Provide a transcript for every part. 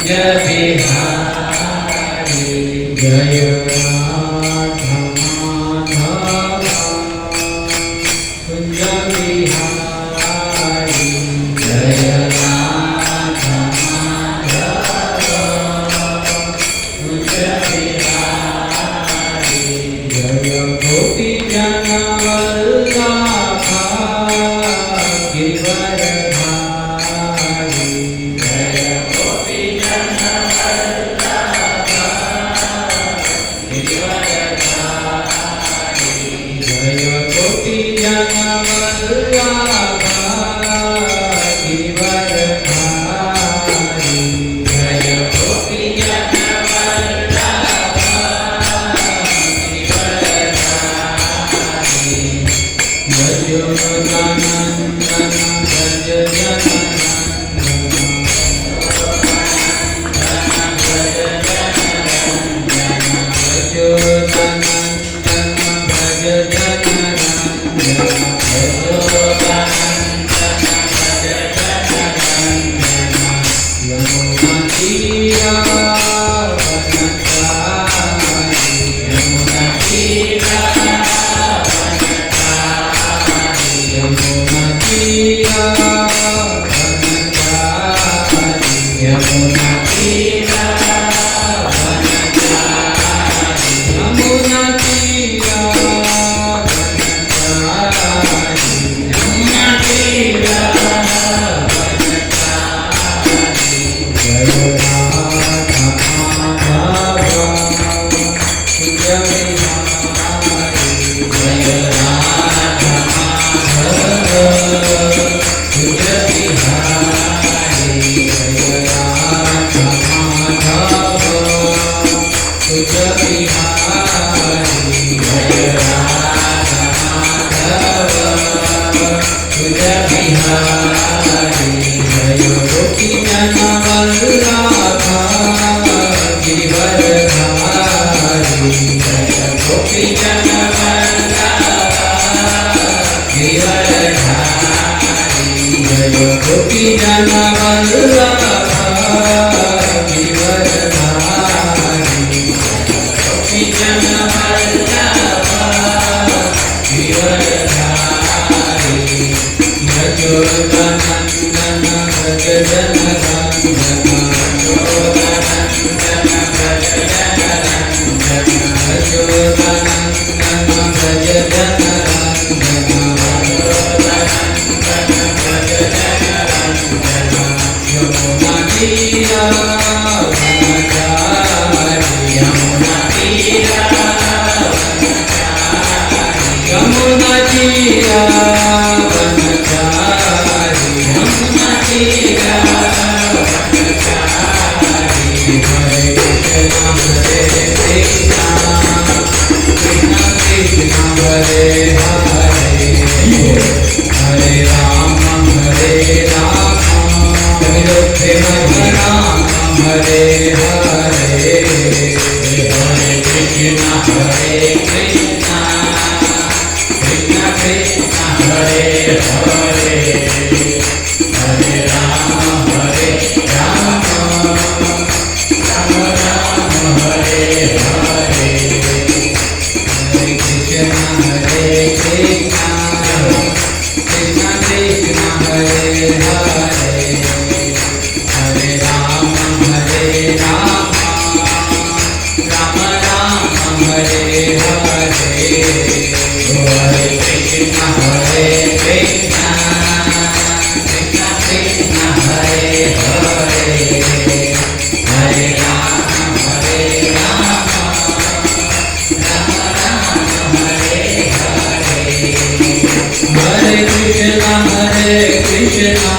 Hare Krishna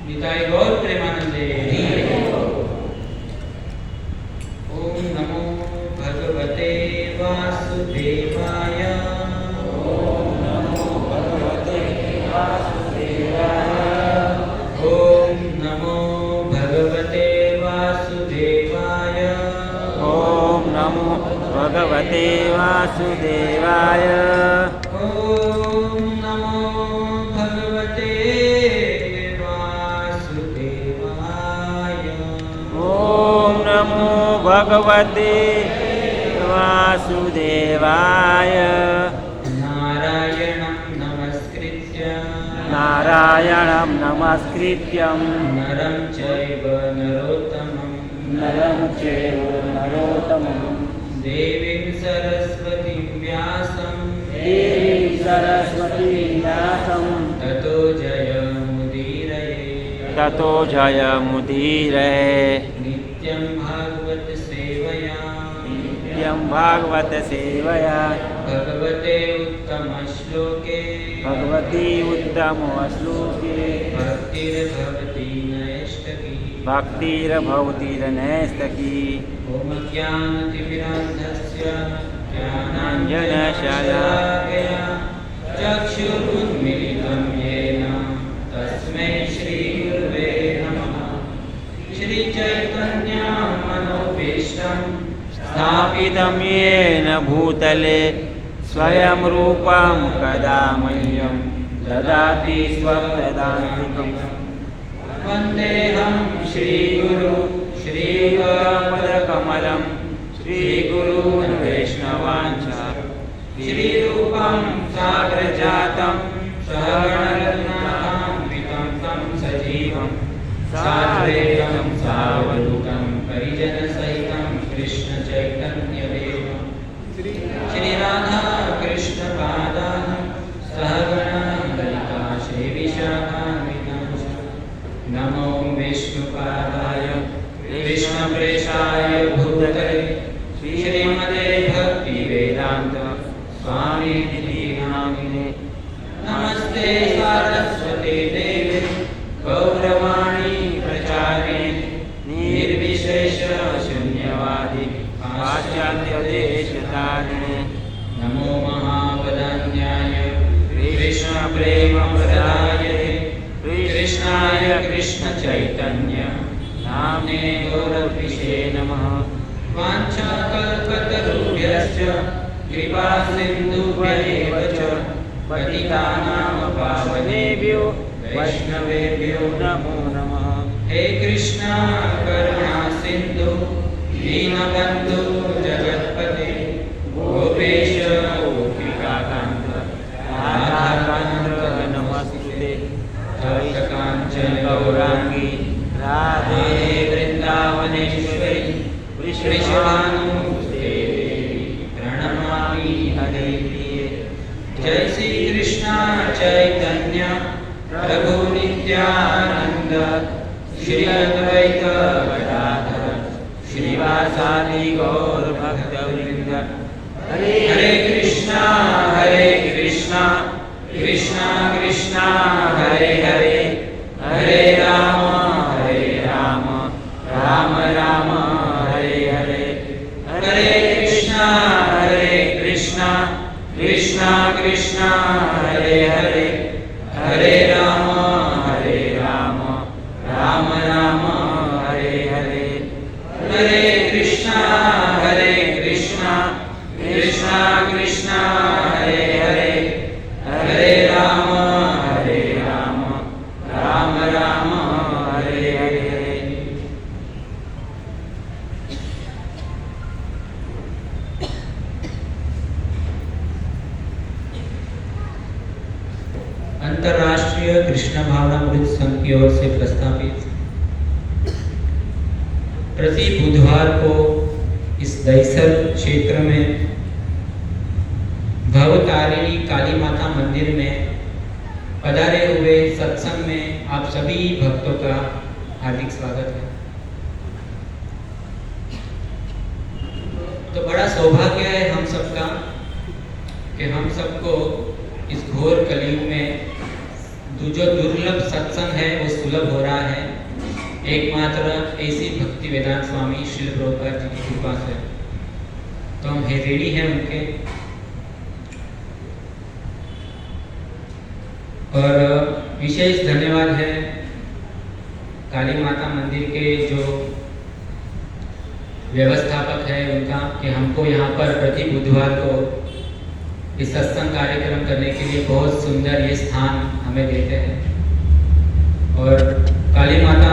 Nitai गौर प्रेमानंदे। वासुदेवाय। ओम नमो भगवते वासुदेवाय। ओम नमो भगवते वासुदेवाय। ओम नमो भगवते वासुदेवाय। ओम नमो भगवते वासुदेवाय। ओम नमो भगवते वासुदेवाय। नारायणं नमस्कृत्य नारायणं नमस्कृत्यं नरं चैव नरोत्तमं नरं चैव नरोत्तमं देवीं सरस्वतीं व्यासं देवीं सरस्वतीं व्यासं ततो जयमुदीरये। ततो जयमुदीरये। नित्यं भागवत सेवया नित्यं भागवत सेवया भगवते उत्तम श्लोके भगवती उत्तमश्लोके भक्तिर्भवति नैष्टकी। भक्तिर्भवतिर्नैष्टकी। ॐ ज्ञानतिमिरान्धस्य ज्ञानाञ्जनशलाकया चक्षुरुन्मीलितं येन तस्मै श्रीगुरुवे नमः। श्रीचैतन्यमनोभीष्टं स्थापितं येन भूतले स्वयं रूपं कदा मह्यं ददाति स्वपदान्तिकम्। वन्देऽहं श्रीगुरु श्रीपदकमलं श्रीगुरून् वैष्णवांश्च श्रीरूपं साग्रजातं सहगणरघुनाथान्वितं तं सजीवं साद्वैतं सावधूतं परिजनसहितं कृष्णचैतन्यदेवं श्रीराधा कृष्णपादाः सहगणा ललिता श्रीविशाखान्वितांश्च। नमो विष्णुपादाय कृष्णप्रेषाय भूतले श्रीमते भक्तिवेदान्त स्वामिनिधि नामिने। नमस्ते सारस्वते देवे गौरवाणी प्रचारिणे निर्विशेष शून्यवादी पाश्चात्यदेशतारिणे। नमो महावदन्याय कृष्णप्रेमप्रदायते कृष्णाय कृष्णचैतन्य नाम्ने गौरविषे नमः। वाञ्छाकल्पतरुभ्यश्च कृपासिन्धुभ्येव च पतितानां पावनेभ्यो वैष्णवेभ्यो नमो नमः। हे कृष्ण करुणा सिन्धु दीनबन्धु जगत्पते गोपेश गोपिकाकान्त राधाकान्त नमस्तुते। जय काञ्चन गौराङ्गी राधे वृन्दावनेश्वरी वृषभानुसुते प्रणमामि हरे प्रिये। जय श्री कृष्ण चैतन्य प्रभु नित्यानंद श्री अद्वैत गदाधर श्रीवासादि गौर भक्तवृंद। हरे हरे कृष्णा कृष्णा कृष्णा हरे हरे हरे राम राम राम हरे हरे। हरे कृष्णा कृष्णा कृष्णा हरे हरे हरे राम राम राम हरे हरे। हरे कृष्णा कृष्णा कृष्णा हरे हरे हरे राम राम राम हरे हरे। अंतर्राष्ट्रीय कृष्ण भावनामृत संघ की ओर से प्रस्तावित प्रति बुधवार को इस दहीसर क्षेत्र में भवतारिणी काली माता मंदिर में पधारे हुए सत्संग में आप सभी भक्तों का हार्दिक स्वागत है। तो बड़ा सौभाग्य है हम सबका कि हम सबको इस घोर कलयुग में जो दुर्लभ सत्संग है वो सुलभ हो रहा है एकमात्र ऐसी भक्ति वेदांत स्वामी श्रील प्रभुपाद जी की कृपा से। तो हम रेडी हैं उनके और विशेष धन्यवाद है काली माता मंदिर के जो व्यवस्थापक है उनका कि हमको यहाँ पर प्रति बुधवार को इस सत्संग कार्यक्रम करने के लिए बहुत सुंदर ये स्थान हमें देते हैं। और काली माता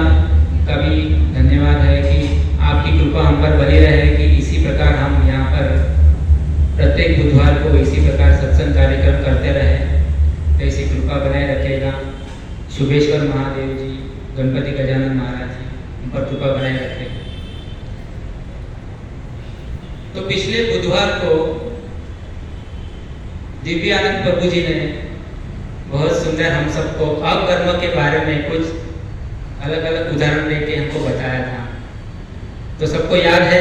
का भी धन्यवाद है कि आपकी कृपा हम पर बनी रहे कि इसी प्रकार हम यहाँ पर प्रत्येक बुधवार को इसी प्रकार सत्संग कार्यक्रम करते रहें। तो ऐसी कृपा बनाए रखेगा शुभेश्वर महादेव जी, गणपति गजानन महाराज जी, उन पर कृपा बनाए रखेगा। तो पिछले बुधवार को दिव्यानंद प्रभु जी ने बहुत सुंदर हम सबको अकर्म के बारे में कुछ अलग अलग उदाहरण देके हमको बताया था। तो सबको याद है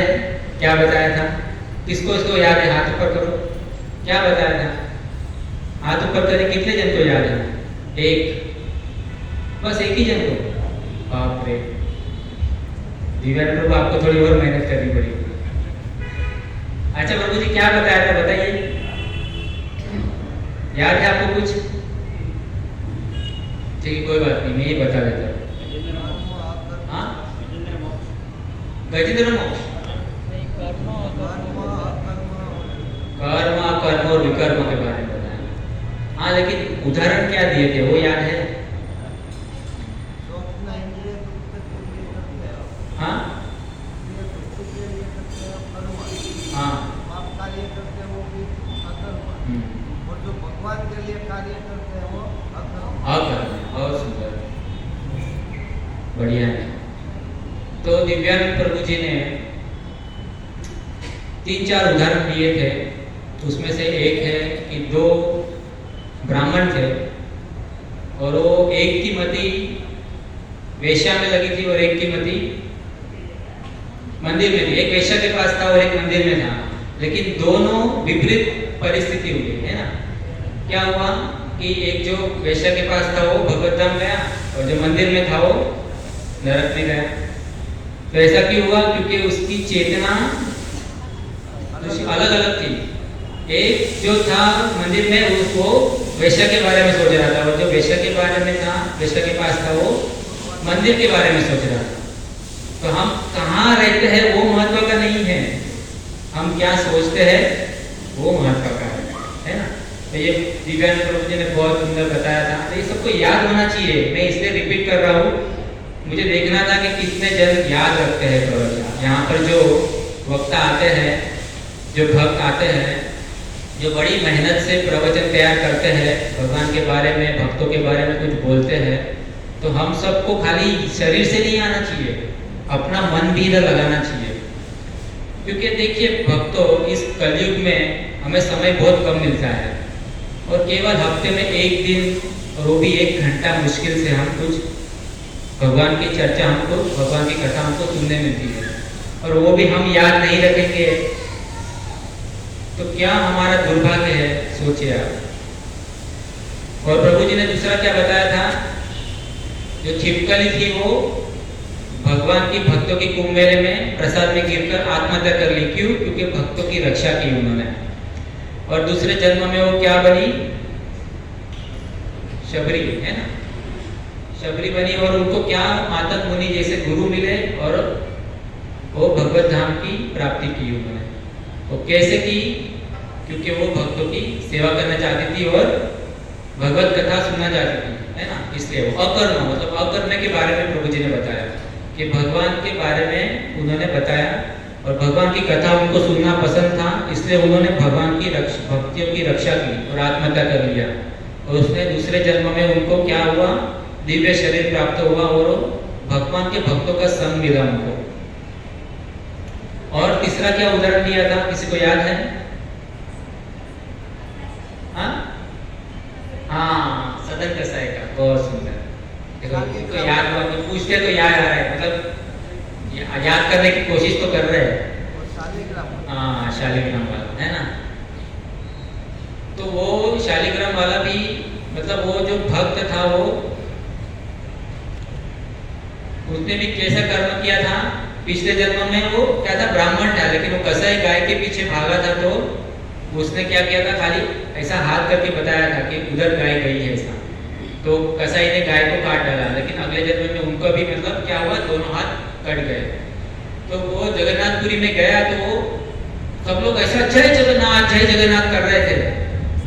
क्या बताया था? किसको इसको याद है? हाथ ऊपर करो। क्या बताया था? हाथ ऊपर करें। कितने जन को याद है? एक, बस एक ही जन को? बाप रे, दिव्यानंद प्रभु आपको थोड़ी और मेहनत करनी पड़ेगी। अच्छा प्रभु जी क्या बताया था बताइए, याद है आपको कुछ? ठीक है कोई बात नहीं, मैं ये बता देता हूँ। हाँ, गजेंद्र मोक्ष, कर्म अकर्म और विकर्म के बारे में बताया। हाँ लेकिन उदाहरण क्या दिए थे वो याद है? हाँ हाँ, और जो भगवान के लिए कार्य करते हैं वो अकर्म। बहुत सुंदर, बढ़िया है। तो दिव्यानंद प्रभु जी ने 3-4 उदाहरण दिए थे। उसमें से एक है कि 2 ब्राह्मण थे और वो एक की मति वेश्या में लगी थी और एक की मति मंदिर में थी। एक वेश्या के पास था और एक मंदिर में था, लेकिन दोनों विपरीत परिस्थिति हुई है ना। क्या हुआ कि एक जो वेश्या के पास था वो भगवत धाम गया और जो मंदिर में था वो नरक में गया। तो ऐसा क्यों हुआ? क्योंकि उसकी चेतना अलग अलग थी। एक जो था मंदिर में उसको वेश्या के बारे में सोच रहा था और जो वेश्या के बारे में था, वेश्या के पास था, वो मंदिर के बारे में सोच रहा था। तो हम कहाँ रहते हैं वो महत्व का नहीं है, हम क्या सोचते हैं वो महत्व का है ना। तो ये दिव्यानंद प्रभु जी ने बहुत सुंदर बताया था। तो ये सबको याद होना चाहिए। मैं इसलिए रिपीट कर रहा हूँ, मुझे देखना था कि कितने जन याद रखते हैं प्रवचन। यहाँ पर जो वक्ता आते हैं, जो भक्त आते हैं, जो बड़ी मेहनत से प्रवचन तैयार करते हैं, भगवान के बारे में, भक्तों के बारे में कुछ बोलते हैं, तो हम सबको खाली शरीर से नहीं आना चाहिए, अपना मन भी इधर लगाना चाहिए। क्योंकि देखिए भक्तों, इस कलयुग में हमें समय बहुत कम मिलता है और केवल हफ्ते में एक दिन, और वो भी 1 घंटा मुश्किल से हम कुछ भगवान की चर्चा हमको, भगवान की कथा हमको सुनने मिलती है, और वो भी हम याद नहीं रखेंगे तो क्या हमारा दुर्भाग्य है, सोचिए आप। और प्रभु जी ने दूसरा क्या बताया था? जो छिपकली थी वो भगवान की भक्तों की कुंभ मेले में प्रसाद में गिरकर आत्महत्या कर ली। क्यों? क्योंकि भक्तों की रक्षा की उन्होंने। और दूसरे जन्म में वो क्या बनी? शबरी, है ना, शबरी बनी। और उनको क्या मातक मुनि जैसे गुरु मिले और वो भगवत धाम की प्राप्ति की उन्होंने। वो कैसे की? क्योंकि वो भक्तों की सेवा करना चाहती थी और भगवत कथा सुनना चाहती थी, है ना। इसलिए वो अकर्म, मतलब अकर्म के बारे में प्रभु जी ने बताया कि भगवान के बारे में उन्होंने बताया और भगवान की कथा उनको सुनना पसंद था, इसलिए उन्होंने भगवान की भक्तियों की रक्षा की और आत्महत्या कर लिया। और उसने दूसरे जन्म में उनको क्या हुआ? दिव्य शरीर प्राप्त हुआ और भगवान के भक्तों का संग मिला उनको। और तीसरा क्या उदाहरण दिया था, किसी को याद है? हाँ, सदन कसाई का, बहुत सुंदर। देखो तो याद हुआ तो पूछते तो याद आ रहा है, मतलब याद करने की कोशिश तो कर रहे हैं। हाँ, शालिग्राम वाला, है ना। तो वो शालिग्राम वाला भी, मतलब वो जो भक्त था वो, उसने भी कैसा कर्म किया था? पिछले जन्म में वो क्या था? ब्राह्मण था, लेकिन वो कसाई गाय के पीछे भागा था। तो उसने क्या किया था? खाली ऐसा हाथ करके बताया था कि उधर गाय गई है ऐसा। तो कसाई ने गाय को काट डाला, लेकिन अगले जन्म में उनको भी मतलब क्या हुआ, दोनों हाथ कट गए। तो वो जगन्नाथपुरी में गया तो वो सब लोग ऐसा जय जगन्नाथ कर रहे थे।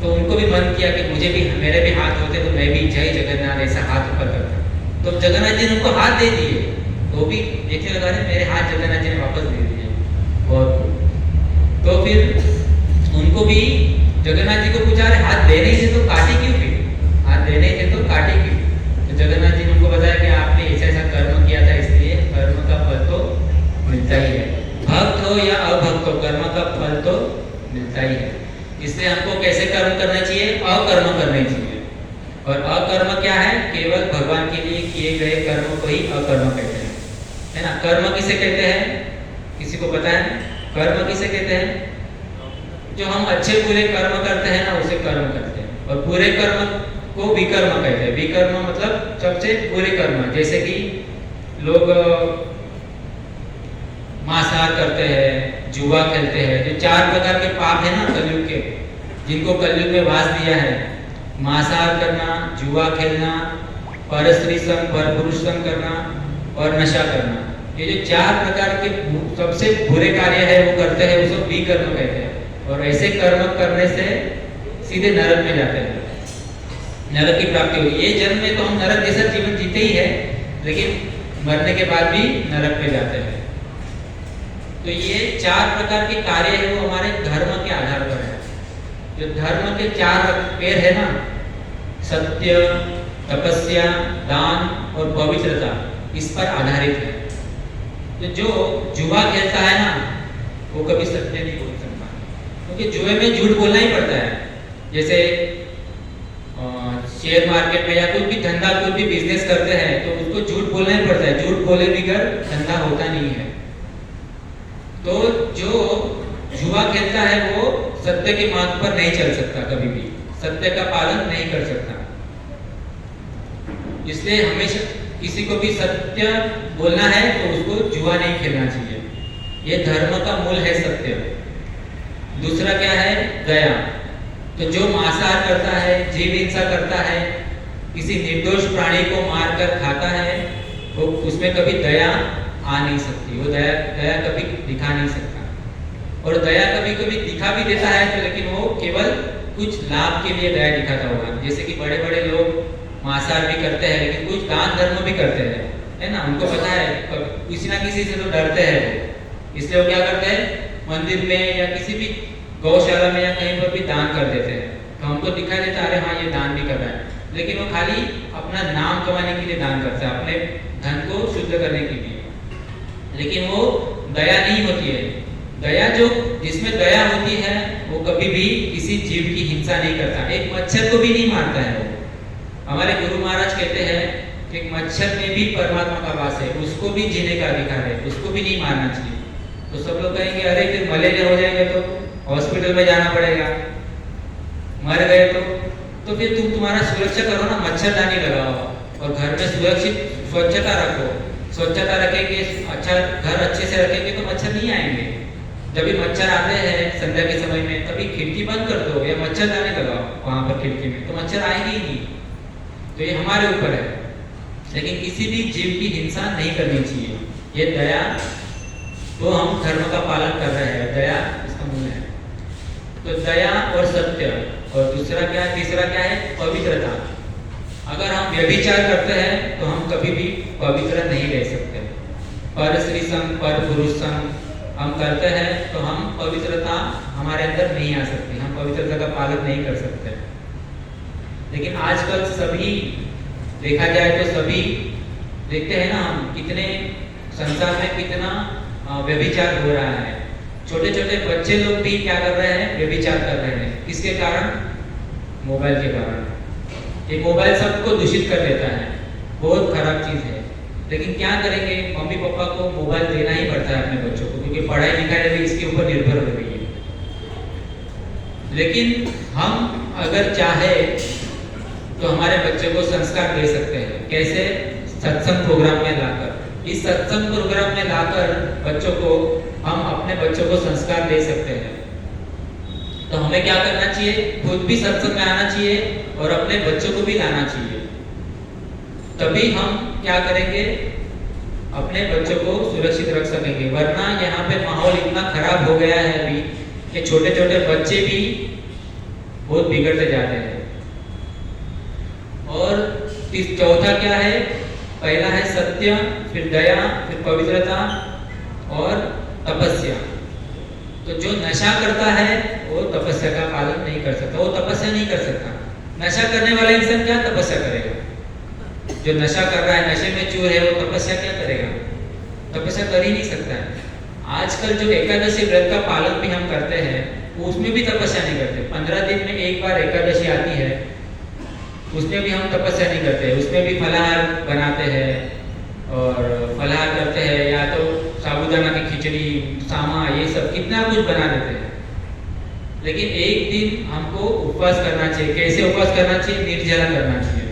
तो उनको भी मन किया कि मुझे भी, मेरे भी हाथ होते तो मैं भी जय जगन्नाथ ऐसा हाथ ऊपर करता। तो जगन्नाथ जी ने उनको हाथ दे दिए, तो भी देखने लगा रहे मेरे हाथ जगन्नाथ जी ने वापस दे दिए। और तो फिर उनको भी जगन्नाथ जी को पूछा, अरे हाथ दे नहीं थे तो काटे क्यों? फिर हाथ दे नहीं थे तो काटे क्यों? तो जगन्नाथ जी ने उनको बताया कि आपने ऐसा ऐसा कर्म किया था, इसलिए कर्म का फल तो मिलता ही है। भक्त हो या अभक्त हो, कर्म का फल तो मिलता ही है। इसलिए हमको कैसे कर्म करना चाहिए? अकर्म करने चाहिए। और अकर्म क्या है? केवल भगवान के लिए किए गए कर्म को ही अकर्म कहते हैं, है ना। कर्म किसे कहते हैं? किसी को पता है कर्म किसे कहते हैं? जो हम अच्छे बुरे कर्म करते हैं ना, उसे कर्म कहते हैं। और बुरे कर्म को विकर्म कहते हैं। विकर्म मतलब सबसे बुरे कर्म, जैसे कि लोग मांसाहार करते हैं, जुआ खेलते हैं, जो 4 प्रकार के पाप है ना कलयुग के, जिनको कलयुग में वास दिया है। मांसाहार करना, जुआ खेलना, परस्त्री संग, परपुरुष संग करना और नशा करना, ये जो 4 प्रकार के सबसे बुरे कार्य है वो करते हैं, उसको विकर्म कहते हैं। और ऐसे कर्म करने से सीधे नरक में जाते हैं, नरक की प्राप्ति होगी। ये जन्म में तो हम नरक जैसा जीवन जीते ही है, लेकिन मरने के बाद भी नरक में जाते हैं। तो ये 4 प्रकार के कार्य है वो हमारे धर्म के आधार पर है। जो धर्म के 4 पैर है ना, सत्य, तपस्या, दान और पवित्रता, इस पर आधारित है। तो जो जुआ खेलता है ना, वो कभी सत्य नहीं बोल सकता, क्योंकि जुए में झूठ बोलना ही पड़ता है। जैसे शेयर मार्केट में या कोई भी धंधा, कोई भी बिजनेस करते हैं तो उसको झूठ बोलना ही पड़ता है। झूठ बोले बगैर धंधा होता नहीं है। तो जो जुआ खेलता है वो सत्य के मार्ग पर नहीं चल सकता, कभी भी सत्य का पालन नहीं कर सकता। इसलिए हमेशा किसी को भी सत्य बोलना है तो उसको जुआ नहीं खेलना चाहिए। ये धर्म का मूल है सत्य। दूसरा क्या है? दया। तो जो मांसाहार करता है, जीव हिंसा करता है, किसी निर्दोष प्राणी को मारकर खाता है, वो उसमें कभी दया आ नहीं सकती। वो दया कभी दिखा नहीं सकता। और दया कभी कभी दिखा भी देता है तो, लेकिन वो केवल कुछ लाभ के लिए दया दिखाता होगा। जैसे कि बड़े बड़े लोग मांसाहार भी करते हैं, लेकिन कुछ दान धर्म भी करते हैं, है ना। उनको पता है किसी ना किसी से तो डरते हैं वो, इसलिए वो क्या करते हैं, मंदिर में या किसी भी गौशाला में या कहीं पर भी दान कर देते हैं। तो हमको दिखाई देता है अरे हाँ ये दान भी कर रहा है, लेकिन वो खाली अपना नाम कमाने के लिए दान करता है, अपने धन को शुद्ध करने के लिए। लेकिन वो दया नहीं होती है। दया जो जिसमें दया होती है वो कभी भी किसी जीव की हिंसा नहीं करता। एक मच्छर को भी नहीं मारता है वो। हमारे गुरु महाराज कहते हैं कि एक मच्छर में भी परमात्मा का वास है, उसको भी जीने का अधिकार है, उसको भी नहीं मारना चाहिए। तो सब लोग कहेंगे अरे फिर मलेरिया हो जाएगा तो हॉस्पिटल में जाना पड़ेगा, मर गए तो फिर तुम तुम्हारा सुरक्षा करो ना, मच्छरदानी लगाओ और घर में सुरक्षित स्वच्छता रखो। स्वच्छता रखेंगे, अच्छा घर अच्छे से रखेंगे तो मच्छर नहीं आएंगे। जब भी मच्छर आते हैं संध्या के समय में, तभी खिड़की बंद कर दो या मच्छरदानी लगाओ वहां पर खिड़की में, तो मच्छर आएंगे ही नहीं। तो ये हमारे ऊपर है, लेकिन किसी भी जीव की हिंसा नहीं करनी चाहिए। ये दया, तो हम धर्म का पालन कर रहे हैं, दया इसका मूल है। तो दया और सत्य, और दूसरा क्या है, तीसरा क्या है, पवित्रता। अगर हम व्यभिचार करते हैं तो हम कभी भी पवित्र नहीं रह सकते। पर स्त्री संग, पर पुरुष संग हम करते हैं तो हम पवित्रता हमारे अंदर नहीं आ सकती, हम पवित्रता का पालन नहीं कर सकते। लेकिन आजकल सभी देखा जाए तो सभी देखते हैं ना, हम कितने संसार में कितना व्यभिचार हो रहा है। छोटे छोटे बच्चे लोग भी क्या कर रहे हैं, व्यभिचार कर रहे हैं। किसके कारण? मोबाइल के कारण। ये मोबाइल सबको दूषित कर देता है, बहुत खराब चीज है। लेकिन क्या करेंगे, मम्मी पापा को मोबाइल देना ही पड़ता है अपने बच्चों को, क्योंकि पढ़ाई लिखाई भी इसके ऊपर निर्भर हो गई है। लेकिन हम अगर चाहे तो हमारे बच्चे को संस्कार दे सकते हैं। कैसे? सत्संग प्रोग्राम में लाकर। इस सत्संग प्रोग्राम में लाकर बच्चों को, हम अपने बच्चों को संस्कार दे सकते हैं। तो हमें क्या करना चाहिए, खुद भी सत्संग में आना चाहिए और अपने बच्चों को भी लाना चाहिए। तभी हम क्या करेंगे, अपने बच्चों को सुरक्षित रख सकेंगे। वरना यहाँ पे माहौल इतना खराब हो गया है अभी कि छोटे छोटे बच्चे भी बहुत बिगड़ते जाते हैं। और चौथा क्या है, पहला है सत्य, फिर दया, फिर पवित्रता और तपस्या। तो जो नशा करता है वो तपस्या का पालन नहीं कर सकता, वो तपस्या नहीं कर सकता। नशा करने वाला इंसान क्या तपस्या करेगा? जो नशा कर रहा है, नशे में चूर है, वो तपस्या क्या करेगा? तपस्या कर ही नहीं सकता है। आजकल जो एकादशी व्रत का पालन भी हम करते हैं, उसमें भी तपस्या नहीं करते। 15 दिन में एक बार एकादशी आती है, उसमें भी हम तपस्या नहीं करते। उसमें भी फलाहार बनाते हैं और फलाहार करते हैं, या तो साबूदाना की खिचड़ी, सामा, ये सब कितना कुछ बना देते हैं। लेकिन एक दिन हमको उपवास करना चाहिए। कैसे उपवास करना चाहिए? निर्जला करना चाहिए,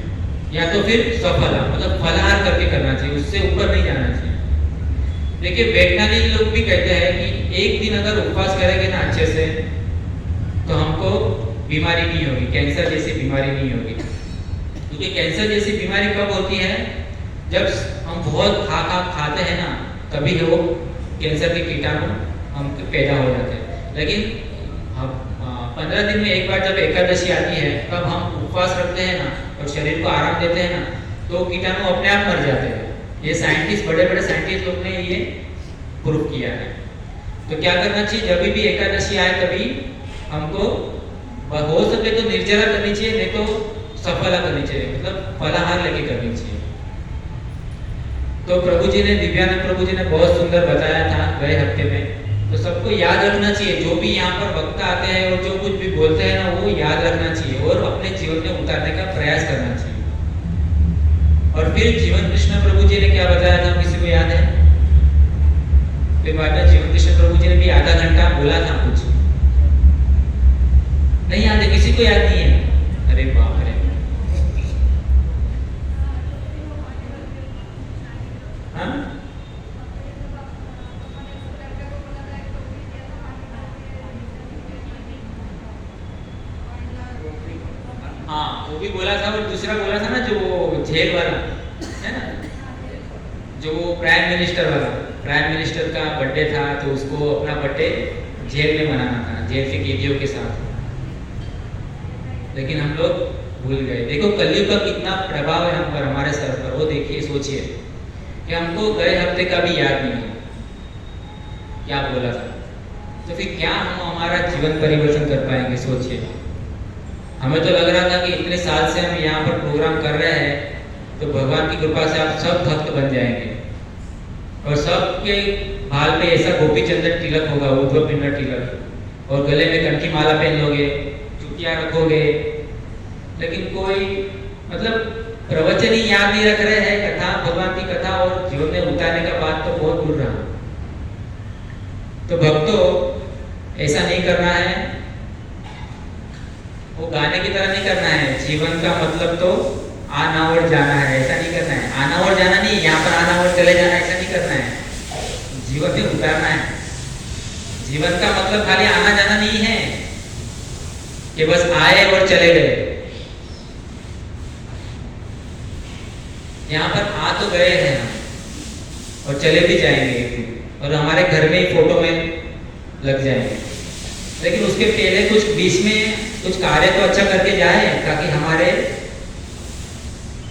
या तो फिर सफला, मतलब फलाहार करके करना चाहिए, उससे ऊपर नहीं जाना चाहिए। देखिए, वैज्ञानिक लोग भी कहते हैं कि एक दिन अगर उपवास करेंगे ना अच्छे से, तो हमको बीमारी नहीं होगी, कैंसर जैसी बीमारी नहीं होगी। क्योंकि कैंसर जैसी बीमारी कब होती है? जब हम बहुत खाते हैं ना, तभी वो कैंसर के कीटाणु हम पैदा हो जाते हैं। लेकिन 15 दिन में एक बार जब एकादशी आती है, तब हम उपवास रखते हैं ना और शरीर को आराम देते हैं ना, तो कीटाणु अपने आप मर जाते हैं। ये साइंटिस्ट, बड़े बड़े साइंटिस्ट लोग ने ये प्रूव किया है। तो क्या करना चाहिए? जब भी एकादशी आए तभी हमको हो सके तो निर्जला करनी चाहिए, नहीं तो सफला करनी चाहिए, मतलब फलाहार लेके करनी चाहिए। तो प्रभु जी ने, दिव्यानंद प्रभु जी ने बहुत सुंदर बताया था गए हफ्ते में। तो सबको याद रखना चाहिए, जो भी यहाँ पर वक्ता आते हैं और जो कुछ भी बोलते हैं ना, वो याद रखना चाहिए और अपने जीवन में उतारने का प्रयास करना चाहिए। और फिर जीवन कृष्ण प्रभु जी ने क्या बताया था, किसी को याद है? फिर बाद में जीवन कृष्ण प्रभु जी ने भी आधा घंटा बोला था, कुछ नहीं याद है? किसी को याद नहीं है? अरे बाप रे! हाँ, हाँ, वो भी बोला था। और दूसरा बोला था ना, जो जेल वाला है ना, जो प्राइम मिनिस्टर वाला, प्राइम मिनिस्टर का बर्थडे था, तो उसको अपना बर्थडे जेल में मनाना था, जेल के कैदियों के साथ। लेकिन हम लोग भूल गए। देखो कलयुग का कितना प्रभाव है हम पर, हमारे सर पर। वो देखिए, सोचिए कि हमको गए हफ्ते का भी याद नहीं है क्या बोला था। तो फिर क्या हम हमारा जीवन परिवर्तन कर पाएंगे? सोचिए। हमें तो लग रहा था कि इतने साल से हम यहाँ पर प्रोग्राम कर रहे हैं, तो भगवान की कृपा से आप सब भक्त बन जाएंगे और सबके भाल पे ऐसा गोपी चंदन तिलक होगा, उद्धव पिंडर तिलक, और गले में कंठी माला पहन लोगे, चुटिया रखोगे। लेकिन कोई मतलब प्रवचन ही याद नहीं रख रहे हैं, कथा, भगवान की कथा और जीवन में उतारने का बात तो बहुत दूर रहा। तो भक्तों, ऐसा नहीं करना है, वो गाने की तरह नहीं करना है। जीवन का मतलब तो आना और जाना है, ऐसा नहीं करना है। आना और जाना नहीं, यहाँ पर आना और चले जाना, ऐसा नहीं करना है। जीवन में उतारना है। जीवन का मतलब खाली आना जाना नहीं है कि बस आए और चले गए। यहाँ पर आ तो गए हैं और चले भी जाएंगे एक दिन, और हमारे घर में ही फोटो में लग जाएंगे। लेकिन उसके पहले कुछ बीच में कुछ कार्य तो अच्छा करके जाए, ताकि हमारे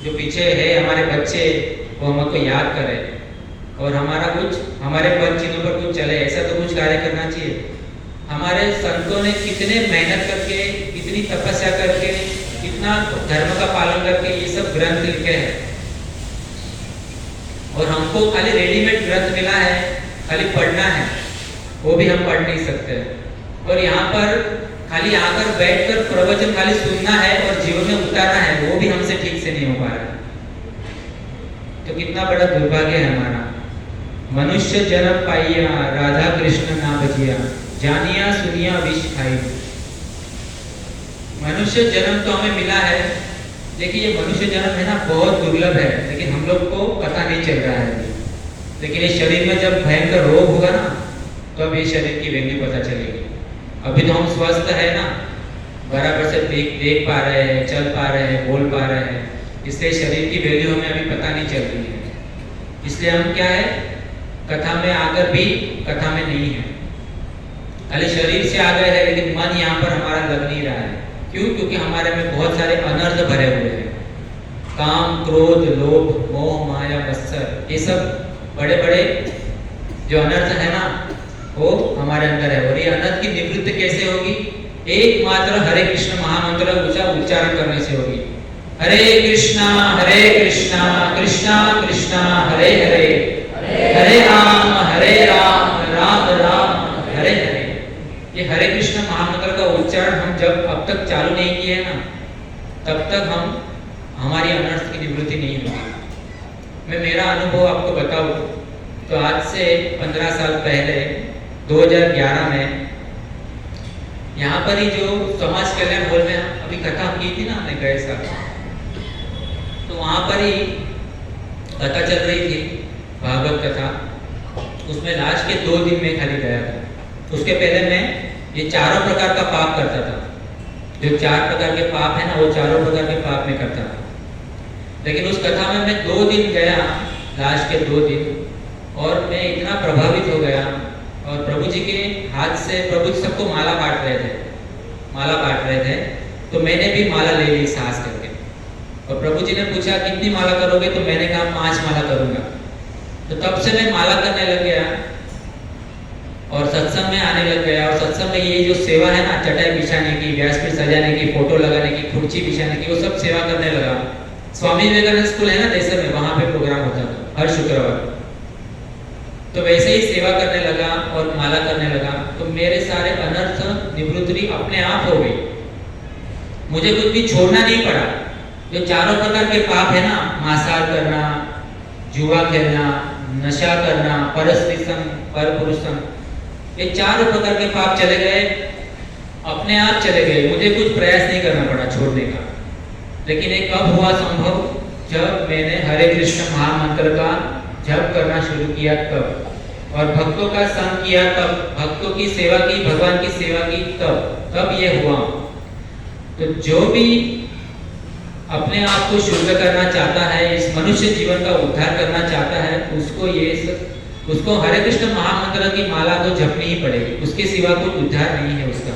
जो पीछे है, हमारे बच्चे, वो हमको याद करें और हमारा कुछ, हमारे पद चिन्हों पर कुछ चले। ऐसा तो कुछ कार्य करना चाहिए। हमारे संतों ने कितने मेहनत करके, कितनी तपस्या करके, कितना धर्म का पालन करके ये सब ग्रंथ लिखे हैं, और हमको खाली रेडीमेड ग्रंथ मिला है, खाली पढ़ना है, वो भी हम पढ़ नहीं सकते। और यहाँ पर खाली आकर बैठकर प्रवचन खाली सुनना है और जीवन में उतारना है, वो भी हमसे ठीक से नहीं हो पा रहा। तो कितना बड़ा दुर्भाग्य है हमारा। मनुष्य जन्म पाइया, राधा कृष्ण ना बजिया, जानिया सुनिया विष खाई। मनुष्य जन्म तो हमें मिला है, लेकिन ये मनुष्य जन्म है ना, बहुत दुर्लभ है, लेकिन हम लोग को पता नहीं चल रहा है। लेकिन ये शरीर में जब भयंकर रोग होगा ना, तो अब ये शरीर की वैल्यू पता चलेगी। अभी तो हम स्वस्थ है ना, बराबर से देख पा रहे हैं, चल पा रहे हैं, बोल पा रहे हैं, इसलिए शरीर की वैल्यू हमें अभी कहानी चल रही है। इसलिए हम क्या है, कथा में आकर भी कथा में नहीं है, खाली शरीर से आ गए हैं, लेकिन मन यहाँ पर हमारा लग नहीं रहा है। क्यों? क्योंकि हमारे में बहुत सारे अनर्थ भरे हुए हैं। काम, क्रोध, लोभ, मोह, माया, मत्सर, ये सब बड़े बड़े जो अनर्थ है ना, वो हमारे अंदर है। और ये अनर्थ की निवृत्ति कैसे होगी? एकमात्र हरे कृष्ण महामंत्र उच्चारण करने से होगी। हरे कृष्णा कृष्णा कृष्णा हरे हरे, हरे राम राम राम हरे हरे। ये हरे कृष्ण महामंत्र का उच्चारण हम जब अब तक चालू नहीं किए ना, तब तक हमारी अनर्थ की निवृत्ति नहीं होगी। मैं मेरा अनुभव आपको बताऊं तो आज से 15 साल पहले 2011 में यहाँ पर ही जो समाज कल्याण हॉल में अभी कथा की थी ना हमने गए साल, तो वहाँ पर ही कथा चल रही थी, भागवत कथा। उसमें लास्ट के 2 दिन में खाली गया था। उसके पहले मैं ये चारों प्रकार का पाप करता था। जो 4 प्रकार के पाप है ना, वो चारों प्रकार के पाप में करता था। लेकिन उस कथा में मैं 2 दिन गया, लास्ट के 2 दिन, और मैं इतना प्रभावित हो गया। और प्रभु जी के हाथ से, प्रभु जी सबको माला बांट रहे थे, तो मैंने भी माला ले ली साहस करके। और प्रभु जी ने पूछा कितनी माला करोगे, तो मैंने कहा 5 माला करूंगा। तो तब से मैं माला करने लग गया और सत्संग में आने लग गया। और सत्संग में ये जो सेवा है ना, चटाई बिछाने की, व्यासपीठ सजाने की, फोटो लगाने की, कुर्सी बिछाने की, वो सब सेवा करने लगा। स्वामी विवेकानंद स्कूल है ना देसर में, वहां पे प्रोग्राम होता था हर शुक्रवार। तो वैसे ही सेवा करने लगा और माला करने लगा, तो मेरे सारे अनर्थ निवृत्ति अपने आप हो गई। मुझे कुछ भी छोड़ना नहीं पड़ा। जो चारों प्रकार के पाप है ना, मांसाहार करना, जुआ खेलना, नशा करना, परस्त्री संग, परपुरुष संग, ये चारों प्रकार के पाप चले गए, अपने आप चले गए। मुझे कुछ प्रयास नहीं करना पड़ा छोड़ने का। लेकिन ये कब हुआ संभव? जब मैंने हरे कृष्ण महामंत्र का जप करना शुरू किया तब, और भक्तों का संग किया तब, भक्तों की सेवा की, भगवान की सेवा की तब ये हुआ। तो जो भी अपने आप को शुद्ध करना चाहता है, इस मनुष्य जीवन का उद्धार करना चाहता है, उसको हरे कृष्ण महामंत्र की माला तो जपनी ही पड़ेगी। उसके सिवा कोई उद्धार नहीं है उसका।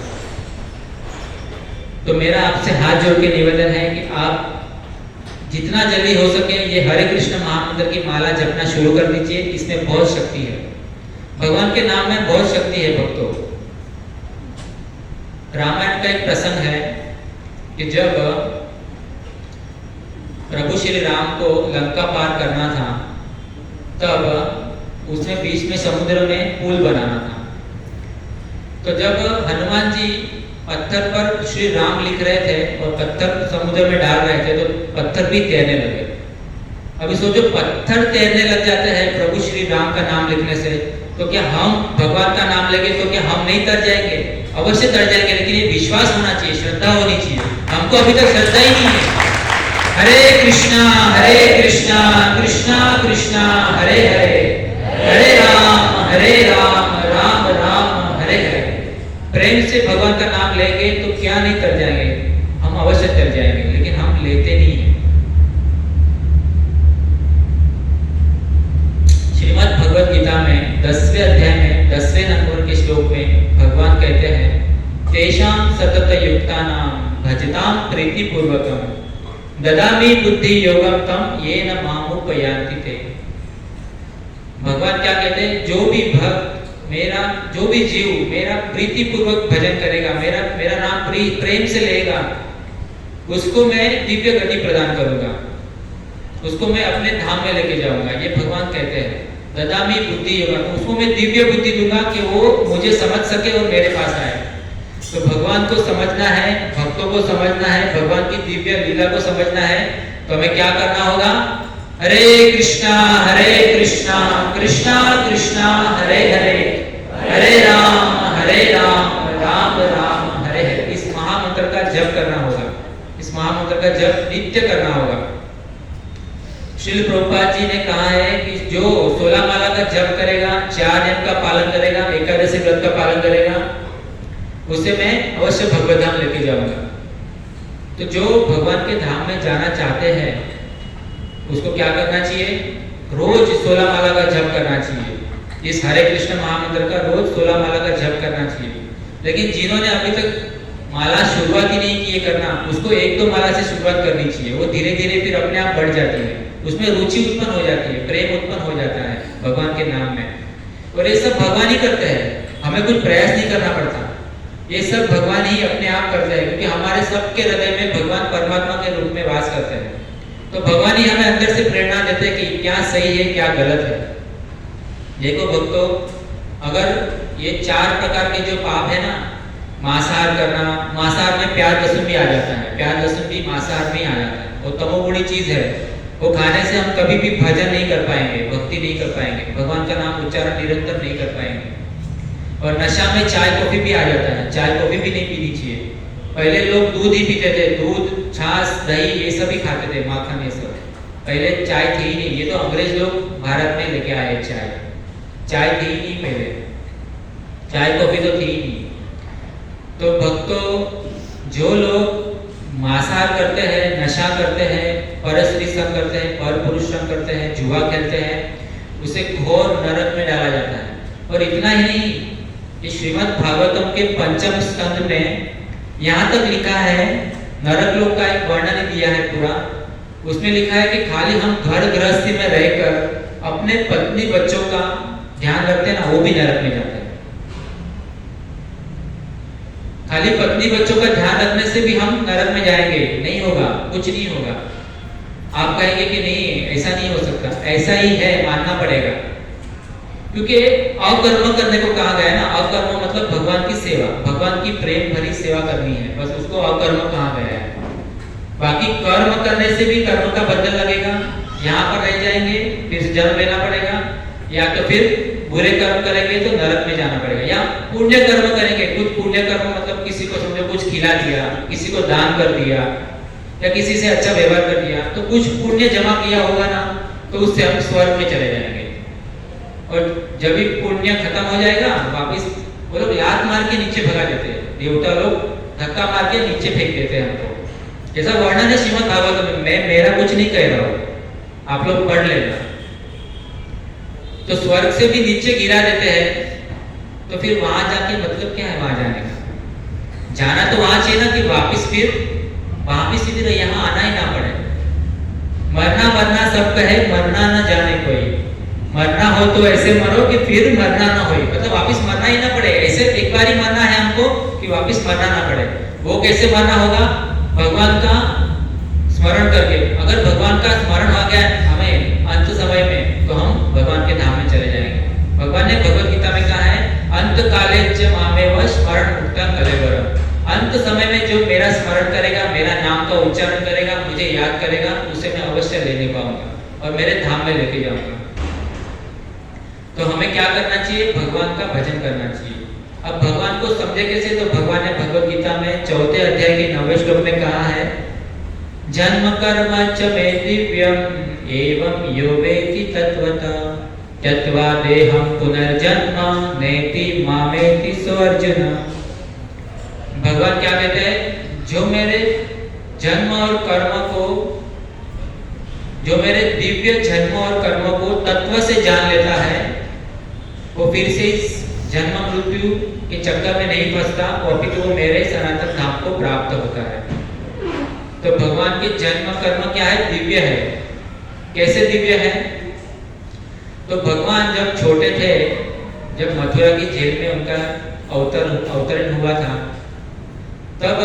तो मेरा आपसे हाथ जोड़ के निवेदन है कि आप जितना जल्दी हो सके ये हरे कृष्ण महामंत्र की माला जपना शुरू कर दीजिए। इसमें बहुत शक्ति है, भगवान के नाम में बहुत शक्ति है भक्तों। रामायण का एक प्रसंग है कि जब प्रभु श्री राम को लंका पार करना था, तब उसने बीच में समुद्र में पुल बनाना था। तो जब हनुमान जी पत्थर पर श्री राम लिख रहे थे और पत्थर समुद्र में डाल रहे थे, तो पत्थर भी तैरने लगे। अभी सोचो, पत्थर तैरने लग जाते हैं प्रभु श्री राम का नाम लिखने से, तो क्या हम भगवान का नाम लेंगे तो क्या हम नहीं तर जाएंगे? अवश्य तर जाएंगे। लेकिन ये विश्वास होना चाहिए, श्रद्धा होनी चाहिए। हमको अभी तक श्रद्धा ही नहीं है। हरे कृष्णा कृष्णा कृष्णा हरे हरे, हरे राम राम राम हरे हरे। प्रेम से भगवान का नाम लेंगे तो क्या नहीं तर जाएंगे? हम अवश्य तर जाएंगे, लेकिन हम लेते नहीं हैं। श्रीमद् भगवद गीता में 10वें अध्याय में 10वें नंबर के श्लोक में भगवान कहते हैं, तेषां सतत युक्तानां भजतां प्रीतिपूर्वकं ददामि बुद्धि योगम तम येन मामुपयान्ति ते। भगवान क्या कहते हैं? जो भी भक्त मेरा, जो भी जीव मेरा प्रीति पूर्वक भजन करेगा, मेरा नाम प्रेम से लेगा, उसको मैं दिव्य गति प्रदान करूंगा, उसको मैं अपने धाम में लेके जाऊंगा। ये भगवान कहते हैं, ददामि बुद्धि योगम, तो उसको मैं दिव्य बुद्धि दूंगा कि वो मुझे समझ सके और मेरे पास आए। तो भगवान को समझना है, भक्तों को समझना है, भगवान की दिव्य लीला को समझना है, तो हमें क्या करना होगा? हरे कृष्णा कृष्णा कृष्णा हरे हरे, हरे राम राम राम हरे हरे। इस महामंत्र का जप करना होगा, इस महामंत्र का जप नित्य करना होगा। श्रील प्रभुपाद जी ने कहा है कि जो 16 माला का जप करेगा, 4 नियम का पालन करेगा, एकादशी व्रत का पालन करेगा, उसे मैं अवश्य भगवत धाम लेके जाऊंगा। तो जो भगवान के धाम में जाना चाहते हैं उसको क्या करना चाहिए? रोज 16 माला का जप करना चाहिए। इस हरे कृष्ण महामंत्र का रोज 16 माला का जप करना चाहिए। लेकिन जिन्होंने अभी तक माला शुरुआत ही नहीं की है करना, उसको 1-2 माला से शुरुआत करनी चाहिए। वो धीरे धीरे फिर अपने आप बढ़ जाती है, उसमें रुचि उत्पन्न हो जाती है, प्रेम उत्पन्न हो जाता है भगवान के नाम में। और ये सब भगवान ही करते हैं, हमें कुछ प्रयास नहीं करना पड़ता। ये सब भगवान ही अपने आप करते हैं, क्योंकि हमारे सबके हृदय में भगवान परमात्मा के रूप में वास करते हैं। तो भगवान ही हमें अंदर से प्रेरणा देते हैं कि क्या सही है क्या गलत है। देखो भक्तों, अगर ये 4 प्रकार के जो पाप है ना, मांसाहार करना, मांसाहार में प्याज लहसुन भी आ जाता है, प्याज लहसुन भी मांसाहार में ही आ जाता है, वो तमोगुणी चीज है। वो खाने से हम कभी भी भजन नहीं कर पाएंगे, भक्ति नहीं कर पाएंगे, भगवान का नाम उच्चारण निरंतर नहीं कर पाएंगे। और नशा में चाय कॉफी भी आ जाता है, चाय कॉफी भी नहीं पीनी चाहिए। पहले लोग दूध ही पीते थे, दूध छाछ दही ये सब ही खाते थे, माखन ये सब। पहले चाय थी ही नहीं, ये तो अंग्रेज लोग भारत में लेके आए चाय। चाय थी ही नहीं पहले, चाय कॉफी तो थी ही नहीं। तो भक्तों, जो लोग मांसाहार करते हैं, नशा करते हैं, परस्त्री संग करते हैं, पर पुरुष संग करते हैं, जुआ खेलते हैं, उसे घोर नरक में डाला जाता है। और इतना ही नहीं, ये श्रीमद् भागवतम के 5म स्कंद में यहाँ तक लिखा है, नरक लोक का एक वर्णन दिया है पूरा। उसमें लिखा है कि खाली हम घर गृहस्थी में रहकर अपने पत्नी बच्चों का ध्यान रखते हैं ना, वो भी नरक में जाते हैं। खाली पत्नी बच्चों का ध्यान रखने से भी हम नरक में जाएंगे? नहीं होगा, कुछ नहीं होगा। आप कहेंगे कि नहीं, ऐसा नहीं हो सकता। ऐसा ही है, मानना पड़ेगा। क्योंकि अकर्म करने को कहा गया है ना, अकर्म मतलब भगवान की सेवा, भगवान की प्रेम भरी सेवा करनी है, बस उसको अकर्म कहा गया है। बाकी कर्म करने से भी कर्म का बंधन लगेगा, यहाँ पर रह जाएंगे, फिर जन्म लेना पड़ेगा, या तो फिर बुरे कर्म करेंगे तो नरक में जाना पड़ेगा, या पुण्य कर्म करेंगे। कुछ पुण्य कर्म मतलब किसी को समझो कुछ खिला दिया, किसी को दान कर दिया, या किसी से अच्छा व्यवहार कर दिया, तो कुछ पुण्य जमा किया होगा ना, तो उससे हम स्वर्ग में चले जाएंगे। और जब भी पुण्य खत्म हो जाएगा, वापिस वो लोग लात मार के नीचे भगा देते हैं, देवता लोग धक्का मार के नीचे फेंक देते हैं हमको। जैसा वर्णन है श्रीमद् भागवत में, मैं मेरा कुछ नहीं कह रहा हूँ, आप लोग पढ़ लेना। तो स्वर्ग से भी नीचे गिरा देते हैं, तो फिर वहां जाके मतलब क्या है वहां जाने का? जाना तो वहां चाहिए ना, कि वापिस फिर वहां भी सीधे यहाँ आना ही ना पड़े। मरना मरना सब कहे, मरना न जाने कोई। मरना हो तो ऐसे मरो कि फिर मरना ना हो, मतलब वापिस मरना ही ना पड़े। ऐसे एक बार ही मरना है हमको कि वापिस मरना ना पड़े। वो कैसे मरना होगा? भगवान का स्मरण करके। अगर भगवान का स्मरण हो गया हमें अंत समय में, तो हम भगवान के धाम में चले जाएंगे। भगवान ने भगवत गीता में कहा है, अंत काले च मामेव स्मरण मुक्ता कलेवरम। अंत समय में जो मेरा स्मरण करेगा, मेरा नाम का उच्चारण करेगा, मुझे याद करेगा, उसे मैं अवश्य लेने पाऊंगा और मेरे धाम में लेके जाऊंगा। तो हमें क्या करना चाहिए? भगवान का भजन करना चाहिए। अब भगवान को समझे कैसे? तो भगवान ने भगवत गीता में 4 अध्याय के 9वें श्लोक में कहा है, जन्म कर्म च मे दिव्यम एवं यो वेति तत्वतः त्यक्त्वा देहं पुनर्जन्म नेति मामेति सो अर्जुन। भगवान क्या कहते हैं? जो मेरे जन्म और कर्म को, जो मेरे दिव्य जन्म और कर्म को तत्व से जान लेता है, वो फिर से इस जन्म मृत्यु के चक्कर में नहीं फंसता, और फिर वो मेरे सनातन धाम को प्राप्त होता है। तो भगवान के जन्म कर्म क्या है? दिव्य है। कैसे दिव्य है? तो भगवान जब छोटे थे, जब मथुरा की जेल में उनका अवतरण हुआ था, तब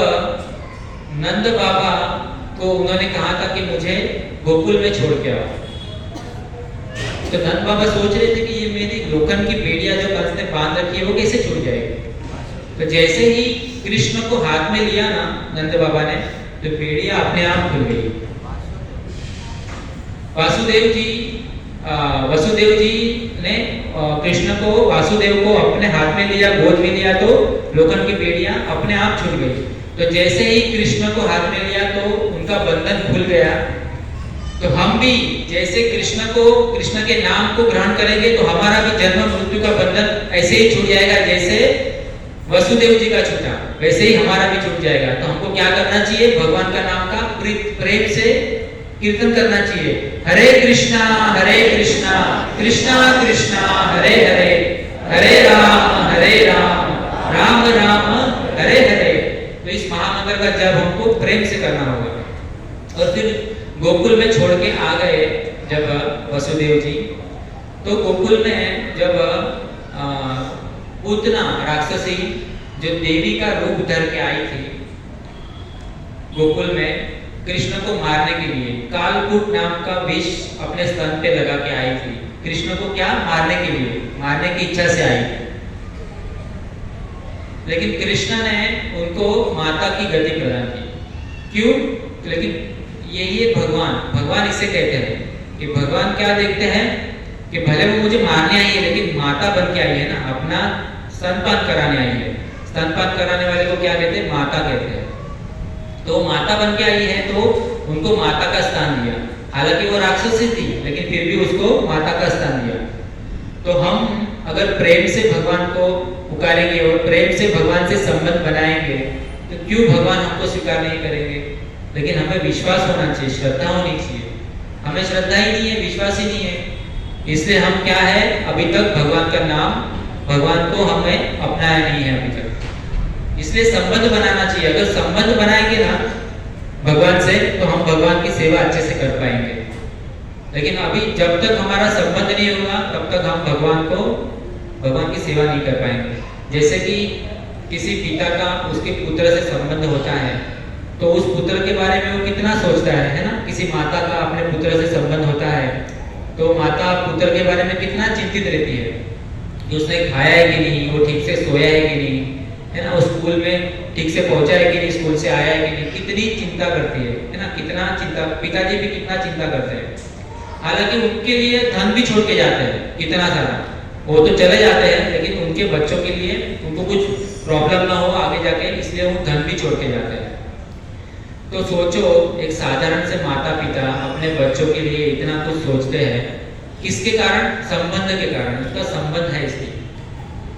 नंद बाबा को उन्होंने कहा था कि मुझे गोकुल में छोड़ के आओ। तो नंद बाबा सोच रहे थे कि ये मेरी लोखंड की बेड़ियां जो कंस ने बांध रखी है वो कैसे छूट जाएगी। तो जैसे ही कृष्ण को हाथ में लिया ना नंद बाबा ने, तो बेड़ियां अपने आप खुल गई। वसुदेव जी ने कृष्ण को, वासुदेव को अपने हाथ में लिया, गोद में लिया, तो लोखंड की बेड़ियां अपने आप छूट गई। तो जैसे ही कृष्ण को हाथ में लिया तो उनका बंधन खुल गया। तो हम भी जैसे कृष्ण के नाम को ग्रहण करेंगे, तो हमारा भी जन्म मृत्यु का बंधन ऐसे ही छूट जाएगा, जैसे वसुदेव जी का छूटा, वैसे ही हमारा भी छूट जाएगा। तो हमको क्या करना चाहिए? भगवान का नाम का प्रेम से कीर्तन करना चाहिए, हरे कृष्णा कृष्णा कृष्णा हरे हरे, हरे राम राम राम हरे हरे। तो इस महामंत्र का जप हमको प्रेम से करना होगा। और फिर गोकुल में छोड़ के आ गए जब वसुदेव जी, तो गोकुल में जब पूतना राक्षसी जो देवी का रूप धर के आई थी गोकुल में कृष्ण को मारने के लिए, कालकूट नाम का विष अपने स्तन पे लगा के आई थी। कृष्ण को क्या मारने के लिए, मारने की इच्छा से आई थी। लेकिन कृष्ण ने उनको माता की गति प्रदान की। क्यों? लेकिन ये भगवान इसे कहते हैं कि भगवान क्या देखते हैं कि भले वो मुझे मारने आई है लेकिन माता बन के आई है ना, अपना स्तनपान कराने आई है। स्तनपान कराने वाले को क्या कहते हैं? माता कहते हैं। तो माता बन के आई है तो उनको माता का स्थान दिया। हालांकि वो राक्षसी थी लेकिन फिर भी उसको माता का स्थान दिया। तो हम अगर प्रेम से भगवान को पुकारेंगे और प्रेम से भगवान से संबंध बनाएंगे तो क्यों भगवान हमको स्वीकार नहीं करेंगे? लेकिन हमें विश्वास होना चाहिए, श्रद्धा होनी चाहिए। हमें श्रद्धा ही नहीं है, विश्वास ही नहीं है, इसलिए हम क्या है, अभी तक भगवान का नाम, भगवान को हमें अपनाया नहीं है अभी तक। इसलिए संबंध बनाना चाहिए। अगर संबंध बनाएंगे ना भगवान से तो हम भगवान की सेवा अच्छे से कर पाएंगे। लेकिन अभी जब तक हमारा संबंध नहीं होगा तब तक हम भगवान की सेवा नहीं कर पाएंगे। जैसे कि किसी पिता का उसके पुत्र से संबंध होता है तो उस पुत्र के बारे में वो कितना सोचता है ना। किसी माता का अपने पुत्र से संबंध होता है तो माता पुत्र के बारे में कितना चिंतित रहती है कि उसने खाया है कि नहीं, वो ठीक से सोया है कि नहीं, है ना, वो स्कूल में ठीक से पहुंचा है कि नहीं, स्कूल से आया है कि नहीं, कितनी चिंता करती है ना। कितना चिंता, पिताजी भी कितना चिंता करते हैं। हालांकि उनके लिए धन भी छोड़ के जाते हैं कितना सारा, वो तो चले जाते हैं लेकिन उनके बच्चों के लिए उनको कुछ प्रॉब्लम ना हो आगे जाके, इसलिए वो धन भी छोड़ के जाते हैं। तो सोचो एक साधारण से माता पिता अपने बच्चों के लिए इतना कुछ सोचते हैं, किसके कारण? संबंध के कारण। उसका संबंध है इसलिए।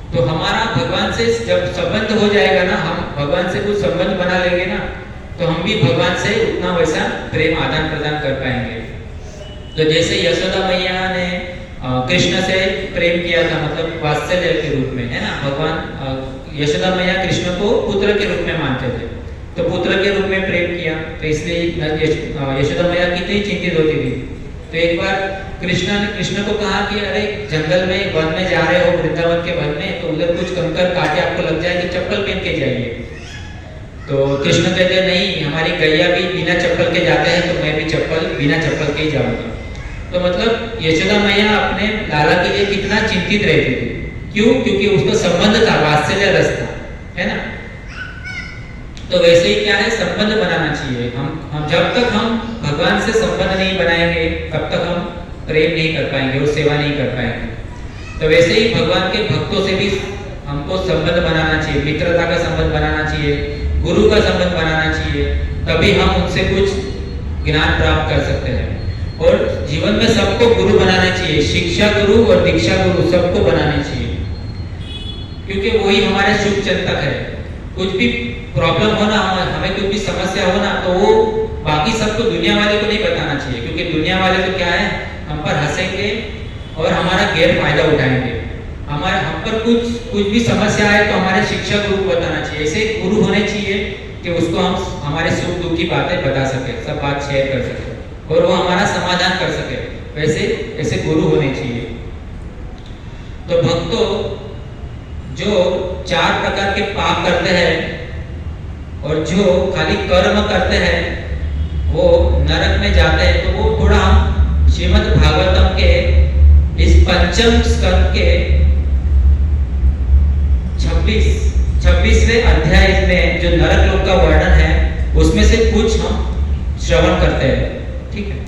तो हमारा भगवान से जब संबंध हो जाएगा ना, हम भगवान से कुछ संबंध बना लेंगे ना तो हम भी भगवान से उतना वैसा प्रेम आदान प्रदान कर पाएंगे। तो जैसे यशोदा मैया ने कृष्ण से प्रेम किया था, मतलब वात्सल्य के रूप में, है ना। भगवान यशोदा मैया कृष्ण को पुत्र के रूप में मानते थे तो पुत्र के रूप में प्रेम किया, तो इसलिए यशोदा मैया कितनी चिंतित होती थी। तो एक बार कृष्ण ने कृष्ण को कहा कि अरे जंगल में वन में जा रहे हो, वृंदावन के वन में, तो उधर कुछ कंकर कांटे आपको लग जाए तो चप्पल पहन के जाइए। तो कृष्ण कहते नहीं, हमारी गैया भी बिना चप्पल के जाते हैं तो मैं भी बिना चप्पल के ही जाऊंगा। तो मतलब यशोदा मैया अपने लाला के लिए कितना चिंतित रहती थी। क्यों? क्योंकि उसका संबंध था, वात्सल्य रस था, है ना। तो वैसे ही क्या है, संबंध बनाना चाहिए। हम जब तक हम भगवान से संबंध नहीं बनाएंगे तब तक हम प्रेम नहीं कर पाएंगे और सेवा नहीं कर पाएंगे। तो वैसे ही भगवान के भक्तों से भी हमको संबंध बनाना चाहिए, मित्रता का संबंध बनाना चाहिए, गुरु का संबंध बनाना चाहिए, तभी हम उनसे कुछ ज्ञान प्राप्त कर सकते हैं। और जीवन में सबको गुरु बनाना चाहिए, शिक्षा गुरु और दीक्षा गुरु सबको बनाने चाहिए, क्योंकि वही हमारे शुभ चिंतक है। कुछ भी प्रॉब्लम हो ना, हमें कुछ भी समस्या हो ना, तो वो बाकी सबको, दुनिया वाले को नहीं बताना चाहिए, क्योंकि दुनिया वाले तो क्या है, हम पर हंसेंगे और हमारा गैर फायदा उठाएंगे। हम पर कुछ भी समस्या है तो हमारे शिक्षा गुरु को बताना चाहिए। ऐसे गुरु होने चाहिए कि उसको हम हमारे सुख दुख की बातें बता सके, सब बात शेयर कर सके और वो हमारा समाधान कर सके। वैसे ऐसे गुरु होने चाहिए। तो भक्तों जो 4 प्रकार के पाप करते हैं और जो खाली कर्म करते हैं वो नरक में जाते हैं। तो वो थोड़ा हम श्रीमद् भागवतम के इस 5म स्कंद के 26वें अध्याय में जो नरक लोक का वर्णन है उसमें से कुछ हम श्रवण करते हैं, ठीक है।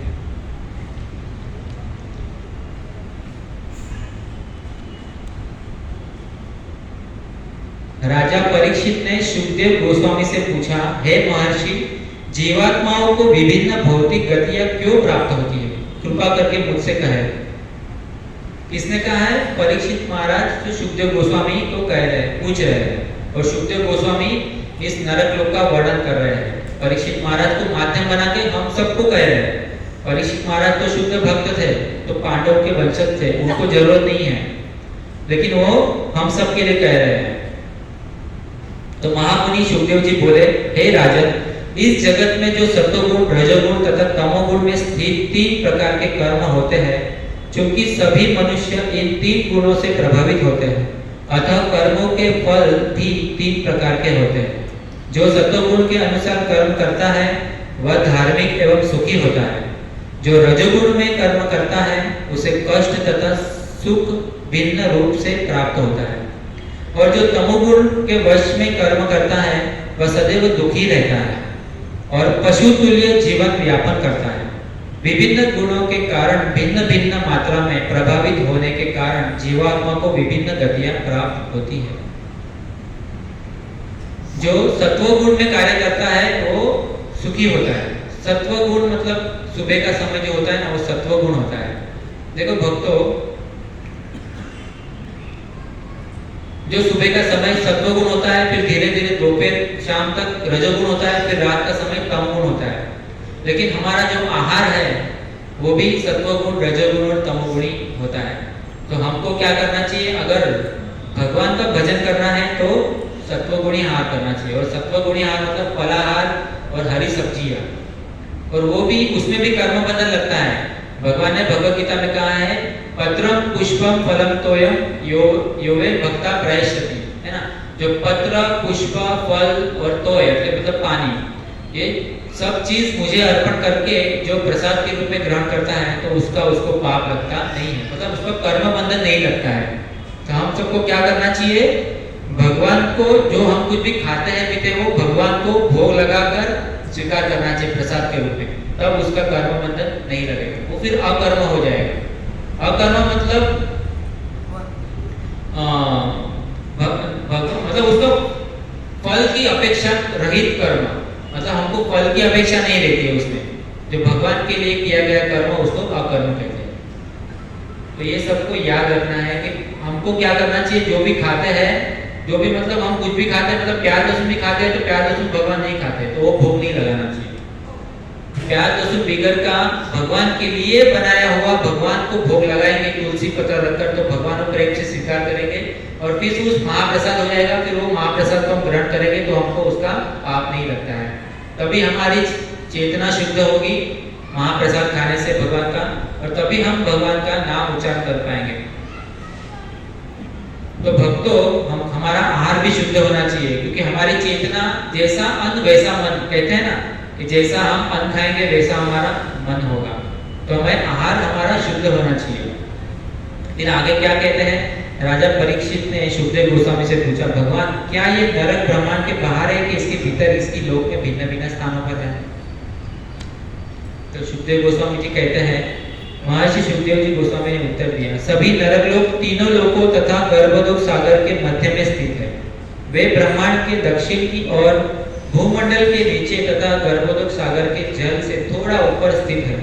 राजा परीक्षित ने शुकदेव गोस्वामी से पूछा, हे महर्षि, जीवात्माओं को विभिन्न भौतिक गतियां क्यों प्राप्त होती है? कृपा करके मुझसे कहे। किसने कहा है? परीक्षित महाराज जो शुकदेव गोस्वामी को कह रहे हैं, पूछ रहे हैं। और शुकदेव गोस्वामी इस नरक लोक का वर्णन कर रहे हैं। परीक्षित महाराज को माध्यम बना के हम सबको कह रहे हैं। परीक्षित महाराज तो शुद्ध भक्त थे, तो पांडव के वंशज थे, उनको जरूरत नहीं है, लेकिन वो हम सब के लिए कह रहे हैं। तो महामुनि सुखदेव जी बोले, हे राजन, इस जगत में जो सत्वगुण, रजोगुण तथा तमोगुण में स्थित 3 प्रकार के कर्म होते हैं, क्योंकि सभी मनुष्य इन 3 गुणों से प्रभावित होते हैं, अतः कर्मों के फल भी 3 प्रकार के होते हैं। जो सत्वगुण के अनुसार कर्म करता है वह धार्मिक एवं सुखी होता है। जो रजोगुण में कर्म करता है उसे कष्ट तथा सुख भिन्न रूप से प्राप्त होता है, और जो तमोगुण के वश में कर्म करता है वह सदैव दुखी रहता है और पशु तुल्य जीवन यापन करता है। विभिन्न गुणों के कारण भिन्न भिन्न मात्रा में प्रभावित होने के कारण जीवात्मा को विभिन्न गतियां प्राप्त होती है। जो सत्वगुण में कार्य करता है वो सुखी होता है। सत्वगुण मतलब सुबह का समय जो होता है ना, वो सत्वगुण होता है। देखो भक्तों, जो सुबह का समय सत्वगुण होता है, फिर धीरे धीरे दोपहर शाम तक रजोगुण होता है, फिर रात का समय तमोगुण होता है। लेकिन हमारा जो आहार है वो भी सत्वगुण, रजोगुण और तमोगुणी होता है। तो हमको क्या करना चाहिए? अगर भगवान का भजन करना है तो सत्वगुणी आहार करना चाहिए, और सत्वगुणी आहार मतलब फलाहार और हरी सब्जियां, और वो भी उसमें भी कर्म बंधन लगता है। भगवान ने भगवत गीता में कहा है, पत्रम पुष्पम फलम तोयम योवे भक्ता प्रयश्यति, है ना। जो पत्र, पुष्प, फल और तोय मतलब पानी, ये सब चीज मुझे अर्पण करके जो प्रसाद के रूप में ग्रहण करता है तो उसको पाप लगता नहीं है, मतलब उसको कर्म बंधन नहीं लगता है। तो हम सबको क्या करना चाहिए? भगवान को जो हम कुछ भी खाते हैं पीते हैं वो भगवान को भोग लगाकर स्वीकार करना चाहिए प्रसाद के रूप में, तब उसका कर्म बंधन नहीं लगेगा, वो फिर अकर्म हो जाएगा। अकर्म मतलब मतलब उसको फल की अपेक्षा रहित कर्म, मतलब हमको फल की अपेक्षा नहीं रहती है उसमें। जो भगवान के लिए किया गया कर्म उसको अकर्म कहते हैं। तो ये सबको याद रखना है कि हमको क्या करना चाहिए। जो भी खाते हैं, जो भी मतलब हम कुछ भी खाते हैं, मतलब प्याज लहसुन भी खाते हैं तो प्याज लहसुन भगवान नहीं खाते, तो वो भोग नहीं लगाना चाहिए। प्याज लहसुन बिगर का भगवान के लिए बनाया हुआ भगवान को भोग लगाएंगे तुलसी पत्र रखकर, तो भगवान प्रेम से स्वीकार करेंगे और फिर उस महाप्रसाद हो जाएगा। फिर वो महाप्रसाद को हम ग्रहण करेंगे तो हमको उसका पाप नहीं लगता है। तभी हमारी चेतना शुद्ध होगी महाप्रसाद खाने से भगवान का, और तभी हम भगवान का नाम उच्चारण कर पाएंगे। तो भक्तों, हमारा आहार भी शुद्ध होना चाहिए, क्योंकि हमारी चेतना जैसा अन्न वैसा मन, कहते हैं ना कि जैसा हम अन्न खाएंगे वैसा हमारा मन होगा। तो हमें आहार हमारा शुद्ध होना चाहिए। फिर आगे क्या कहते हैं? राजा परीक्षित ने सुखदेव गोस्वामी से पूछा, भगवान क्या ये नरक ब्रह्मांड के बाहर है कि इसके भीतर, इसकी लोक में भिन्न भिन्न स्थानों पर है? तो सुखदेव गोस्वामी जी कहते हैं, महर्षि सुखदेव जी गोस्वामी ने उत्तर दिया, सभी नरक लोक तीनों लोकों तथा गर्भलोक सागर के मध्य में स्थित है। वे ब्रह्मांड के दक्षिण की ओर भूमंडल के नीचे तथा गर्भलोक सागर के जल से थोड़ा ऊपर स्थित है।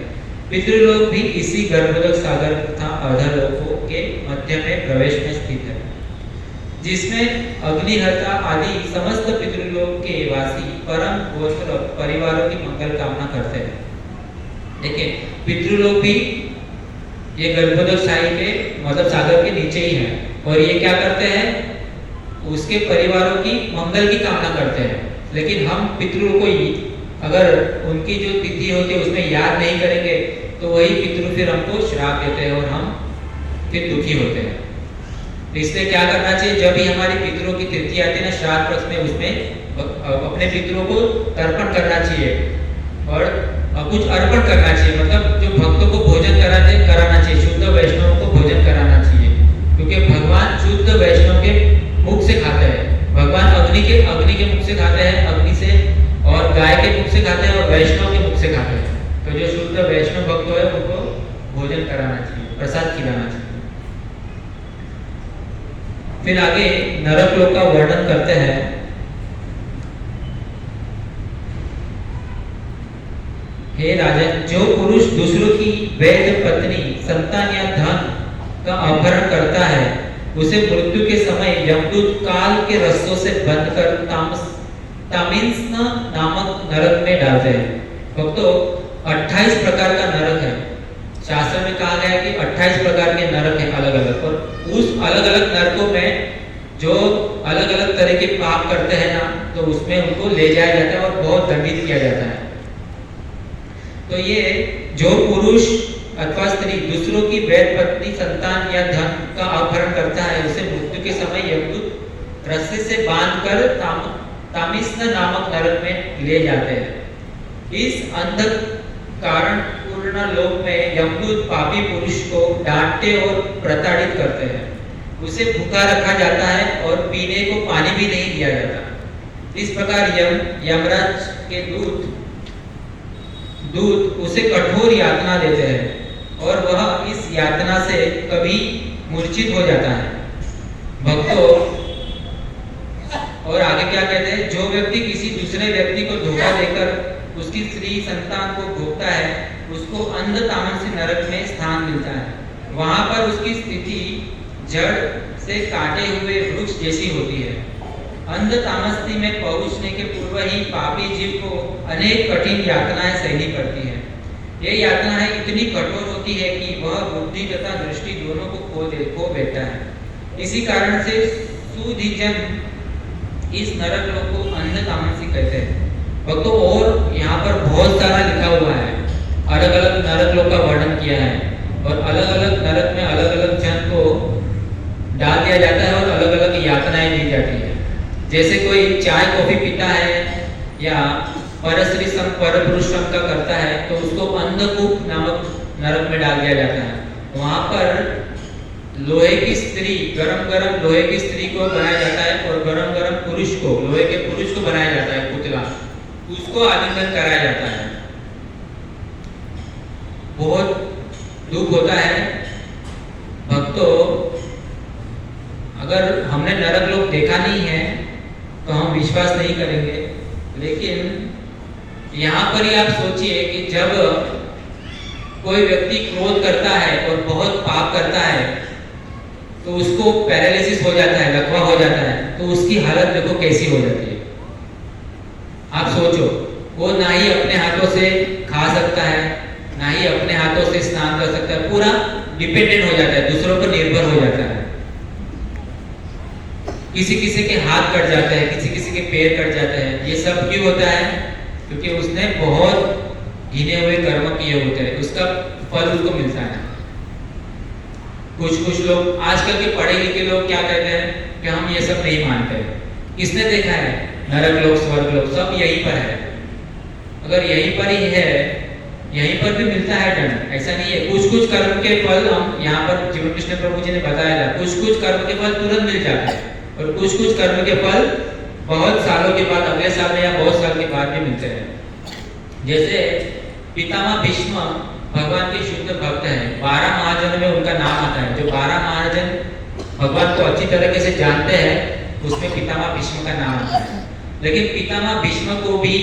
पितृलोक भी इसी गर्भलोक सागर तथा अधरलोकों के मध्य में प्रवेश में स्थित है, जिसमें अग्निहर्ता आदि समस्त पितृलोक के वासी परम गोत्र परिवारों की मंगल कामना करते हैं। देखिए, पितृलोक भी ये गर्भलोक साई के मतलब सागर के नीचे ही है, और ये क्या करते हैं? उसके परिवारों की मंगल की कामना करते हैं। लेकिन हम पितरों को अगर उनकी जो तिथि होती है उसमें याद नहीं करेंगे तो वही पितृ फिर हमको श्राप देते हैं और हम फिर दुखी होते हैं। तो इसलिए क्या करना चाहिए? जब भी हमारी पितरों की तिथि आती है ना श्राद्ध पक्ष में, उसमें अपने पितरों को तर्पण करना चाहिए और कुछ अर्पण करना चाहिए। मतलब जो भक्तों को भोजन कराना चाहिए, शुद्ध वैष्णव को भोजन कराना चाहिए, क्योंकि भगवान शुद्ध वैष्णव के मुख से खाते हैं। भगवान अग्नि के मुख से खाते हैं, अग्नि से, और गाय के मुख से खाते हैं और वैष्णव के मुख से खाते हैं। तो जो शुद्ध वैष्णव भक्त है उनको भोजन कराना चाहिए, प्रसाद खिलाना चाहिए। फिर आगे नरक लोक का वर्णन करते हैं। हे राजन, जो पुरुष दूसरों की वैध पत्नी, संतान या धन का अपहरण करता है उसे मृत्यु के समय यमदूत काल के रस्सों से बंद कर तामिंस नामक नरक में डालते हैं। भक्तों, 28 प्रकार का नरक है। शास्त्र में कहा गया है कि 28 प्रकार के नरक हैं अलग अलग, और उस अलग अलग नरकों में जो अलग अलग तरह के पाप करते हैं ना, तो उसमें उनको ले जाया जाता है और बहुत दंडित किया जाता है। तो ये जो पुरुष अथवा स्त्री दूसरों की वैध पत्नी, संतान या धन का अपहरण करता है, उसे मृत्यु के समय यमदूत रस्सी से बांधकर तामिस्न नामक नरक में ले जाते हैं। इस अंधकार पूर्ण लोक में यमदूत पापी पुरुष को डांटते और प्रताड़ित करते हैं। उसे भूखा रखा जाता है और पीने को पानी भी नहीं दिया जाता। इस प्रकार यमराज के दूत उसे कठोर यातना देते हैं और वह इस यातना से कभी मूर्छित हो जाता है। भक्तों, और आगे क्या कहते हैं, जो व्यक्ति किसी दूसरे व्यक्ति को धोखा देकर उसकी स्त्री संतान को भोगता है, उसको अंध तामसी नरक में स्थान मिलता है। वहां पर उसकी स्थिति जड़ से काटे हुए वृक्ष जैसी होती है। अंध तामसी में पहुंचने के पूर्व ही पापी जीव को अनेक कठिन यातनाएं सहनी पड़ती है। ये यातनाएं इतनी कठोर होती है कि वह बुद्धि तथा दृष्टि दोनों को खो बैठता है। इसी कारण से सुधीजन इस नरक लोक को अंध तामसी कहते हैं। भक्तों, और यहाँ पर बहुत सारा लिखा हुआ है, अलग अलग नरक लोक का वर्णन किया है, और अलग अलग नरक में अलग अलग जन को डाल दिया जाता है और अलग अलग यातनाएं दी जाती है। जैसे कोई चाय कॉफी पीता है या परस्त्री सम परपुरुष सम का करता है, तो उसको अंधकूप नामक नरक में डाल दिया जाता है। वहां पर लोहे की स्त्री, गरम गरम लोहे की स्त्री को बनाया जाता है और गरम गरम पुरुष को, लोहे के पुरुष को बनाया जाता है, पुतला, उसको आलिंगन कराया जाता है। बहुत दुख होता है भक्तों, अगर हमने नरक लोक देखा नहीं है तो हम विश्वास नहीं करेंगे। लेकिन यहाँ पर ही आप सोचिए कि जब कोई व्यक्ति क्रोध करता है और बहुत पाप करता है, तो उसको पैरालिसिस हो जाता है, लकवा हो जाता है, तो उसकी हालत देखो कैसी हो जाती है। आप सोचो, वो ना ही अपने हाथों से खा सकता है, ना ही अपने हाथों से स्नान कर सकता है, पूरा डिपेंडेंट हो जाता है, दूसरों पर निर्भर हो जाता है। किसी किसी के हाथ कट जाते हैं, किसी किसी के पैर कट जाते हैं। ये सब क्यों होता है? क्योंकि उसने बहुत घिने हुए कर्म किए होते हैं, उसका फल उसको मिलता है। कुछ लोग, आजकल के पढ़े लिखे लोग क्या कहते हैं कि हम ये सब नहीं मानते। किसने देखा है? नरक लोक, स्वर्ग लोक सब यहीं पर है। अगर यहीं पर ही है, यहीं पर भी मिलता है दंड, ऐसा नहीं है। कुछ कर्म के फल हम यहाँ पर जीवन कृष्ण प्रभु जी ने बताया था, कुछ कर्म के फल तुरंत मिल जाते हैं और कुछ कर्म के फल बहुत सालों के बाद, अगले साल में या बहुत साल के बाद भी मिलते हैं। जैसे पितामह भीष्म भगवान के शुद्ध भक्त हैं, 12 महाजन में उनका नाम आता है। जो 12 महाजन भगवान को अच्छी तरीके से जानते हैं, उसमें पितामह भीष्म का नाम आता है। लेकिन पितामह भीष्म को भी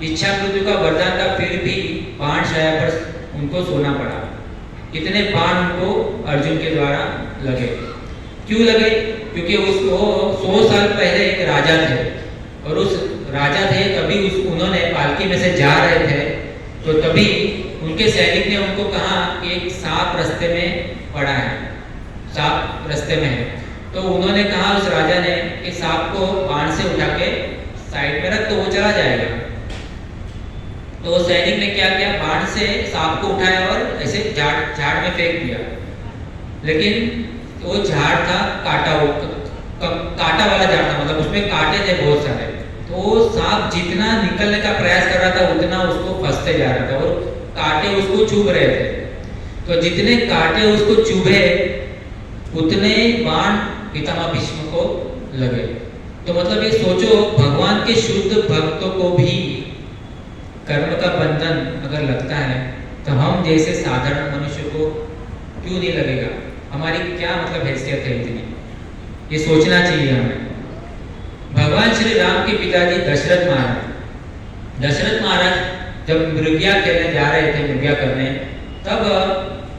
इच्छा मृत्यु का वरदान था, फिर भी बाण शया पर उनको सोना पड़ा। कितने बाण उनको अर्जुन के द्वारा लगे। क्यों लगे? क्योंकि उसको 100 साल पहले एक राजा थे, और उस राजा थे, तभी उन्होंने पालकी में से जा रहे थे, तो तभी उनके सैनिक ने उनको कहा कि एक सांप रास्ते में पड़ा है, सांप रास्ते में है। तो उन्होंने कहा उस राजा ने कि सांप को बाण से उठा के साइड में रख, तो वो चला जाएगा। तो सैनिक ने क्या किया, बाण से सांप को उठाया और ऐसे झाड़ में फेंक दिया। लेकिन वो झाड़ था काटा वाला झाड़ था, मतलब उसमें कांटे थे बहुत सारे। तो सांप जितना निकलने का प्रयास कर रहा था, उतना उसको फंसते जा रहा था और कांटे उसको चुभ रहे थे। तो जितने कांटे उसको चुभे, उतने बाण पितामह भीष्म को लगे। तो मतलब ये सोचो, भगवान के शुद्ध भक्तों को भी कर्म का बंधन अगर लगता है, तो हम जैसे साधारण मनुष्य को क्यों नहीं लगेगा? हमारी क्या मतलब हैसियत है इतनी? ये सोचना चाहिए हमें। भगवान श्री राम के पिताजी दशरथ महाराज जब मृग्या खेलने जा रहे थे, मृग्या करने, तब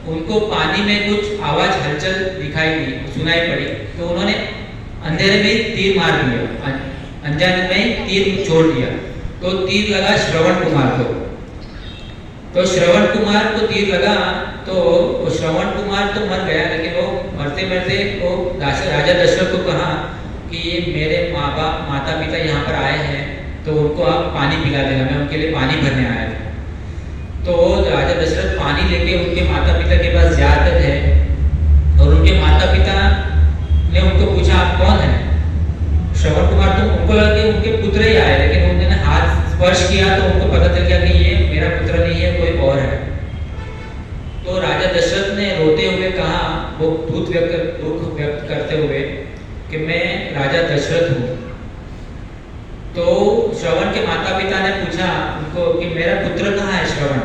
उनको पानी में कुछ आवाज हलचल दिखाई दी, सुनाई पड़ी। तो उन्होंने अंधेरे में तीर मार दिया, अनजाने में तीर छोड़ दिया। तो तीर लगा श्रवण कुमार को। तो श्रवण कुमार को तीर लगा, तो वो श्रवण कुमार तो मर गया, लेकिन वो मरते मरते वो राजा दशरथ को कहा कि ये मेरे माँ बाप माता पिता यहाँ पर आए हैं, तो उनको आप पानी पिला देना, मैं उनके लिए पानी भरने आया था। तो राजा दशरथ पानी लेके उनके माता पिता के पास जाते थे, और उनके माता पिता ने उनको पूछा आप कौन है? श्रवण कुमार तो उनको लगा कि उनके पुत्र ही आए, लेकिन उन्होंने हाथ स्पर्श किया तो उनको पता चल गया कि ये मेरा पुत्र नहीं है, कोई और है। तो राजा दशरथ ने रोते हुए कहा, वो दुख व्यक्त करते हुए कि मैं राजा दशरथ हूँ। तो श्रवण के माता पिता ने पूछा उनको कि मेरा पुत्र कहाँ है श्रवण?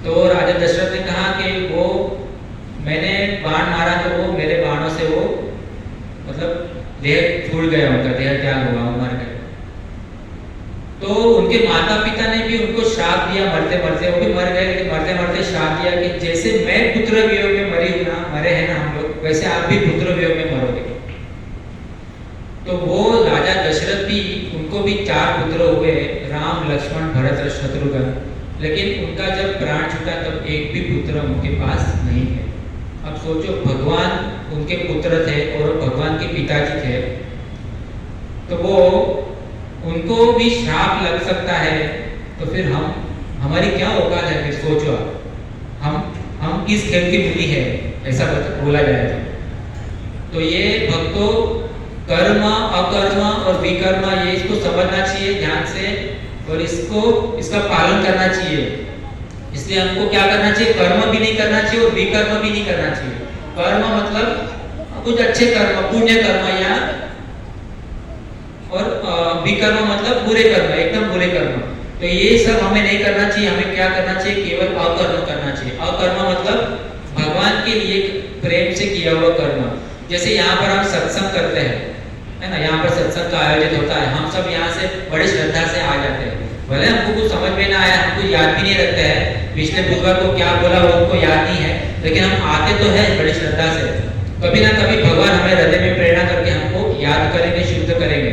तो राजा दशरथ ने कहा कि वो मैंने बाण मारा, तो वो मेरे बाणों से वो मतलब देह छूट गया, उनका देह त्याग हुआ, वो मर गए। तो उनके माता पिता ने भी उनको श्राप दिया मरते मरते, वो भी मर गए, लेकिन मरते मरते श्राप दिया कि जैसे मैं पुत्र वियोग में मरे हैं ना हम लोग, वैसे आप भी पुत्र वियोग में मरोगे। तो वो राजा दशरथ भी, उनको भी 4 पुत्र हुए, राम लक्ष्मण भरत और शत्रुघ्न, लेकिन उनका जब प्राण छूटा तब एक भी पुत्र उनके पास नहीं है। अब सोचो, भगवान उनके पुत्र थे और भगवान के पिताजी थे, तो वो उनको भी श्राप लग सकता है, तो फिर हमारी क्या औकात है? फिर सोचो हम किस खेल की मूली है, ऐसा बोला जाए तो ये भक्तों कर्म अकर्म और विकर्म, ये इसको समझना चाहिए ध्यान से, और इसका पालन करना चाहिए। इसलिए हमको क्या करना चाहिए? कर्म भी नहीं करना चाहिए और विकर्म भी नहीं करना चाहिए। कर्म मतलब कुछ अच्छे कर्म, पुण्य कर्म, या और विकर्म मतलब बुरे कर्म, एकदम बुरे कर्म। तो ये सब हमें नहीं करना चाहिए। हमें क्या करना चाहिए? केवल अकर्म करना चाहिए। अकर्म मतलब भगवान के लिए प्रेम से किया हुआ कर्म। जैसे यहाँ पर हम सत्संग करते हैं, है ना, यहाँ पर सत्संग का आयोजित होता है, हम सब यहाँ से बड़ी श्रद्धा से आ जाते हैं। भले हमको कुछ समझ में ना आया, हमको याद भी नहीं रखते हैं पिछले बुधवार को क्या बोला वो हमको याद नहीं है, लेकिन हम आते तो हैं बड़ी श्रद्धा से। कभी ना कभी भगवान हमें हृदय में प्रेरणा करके हमको याद करेंगे, शुद्ध करेंगे।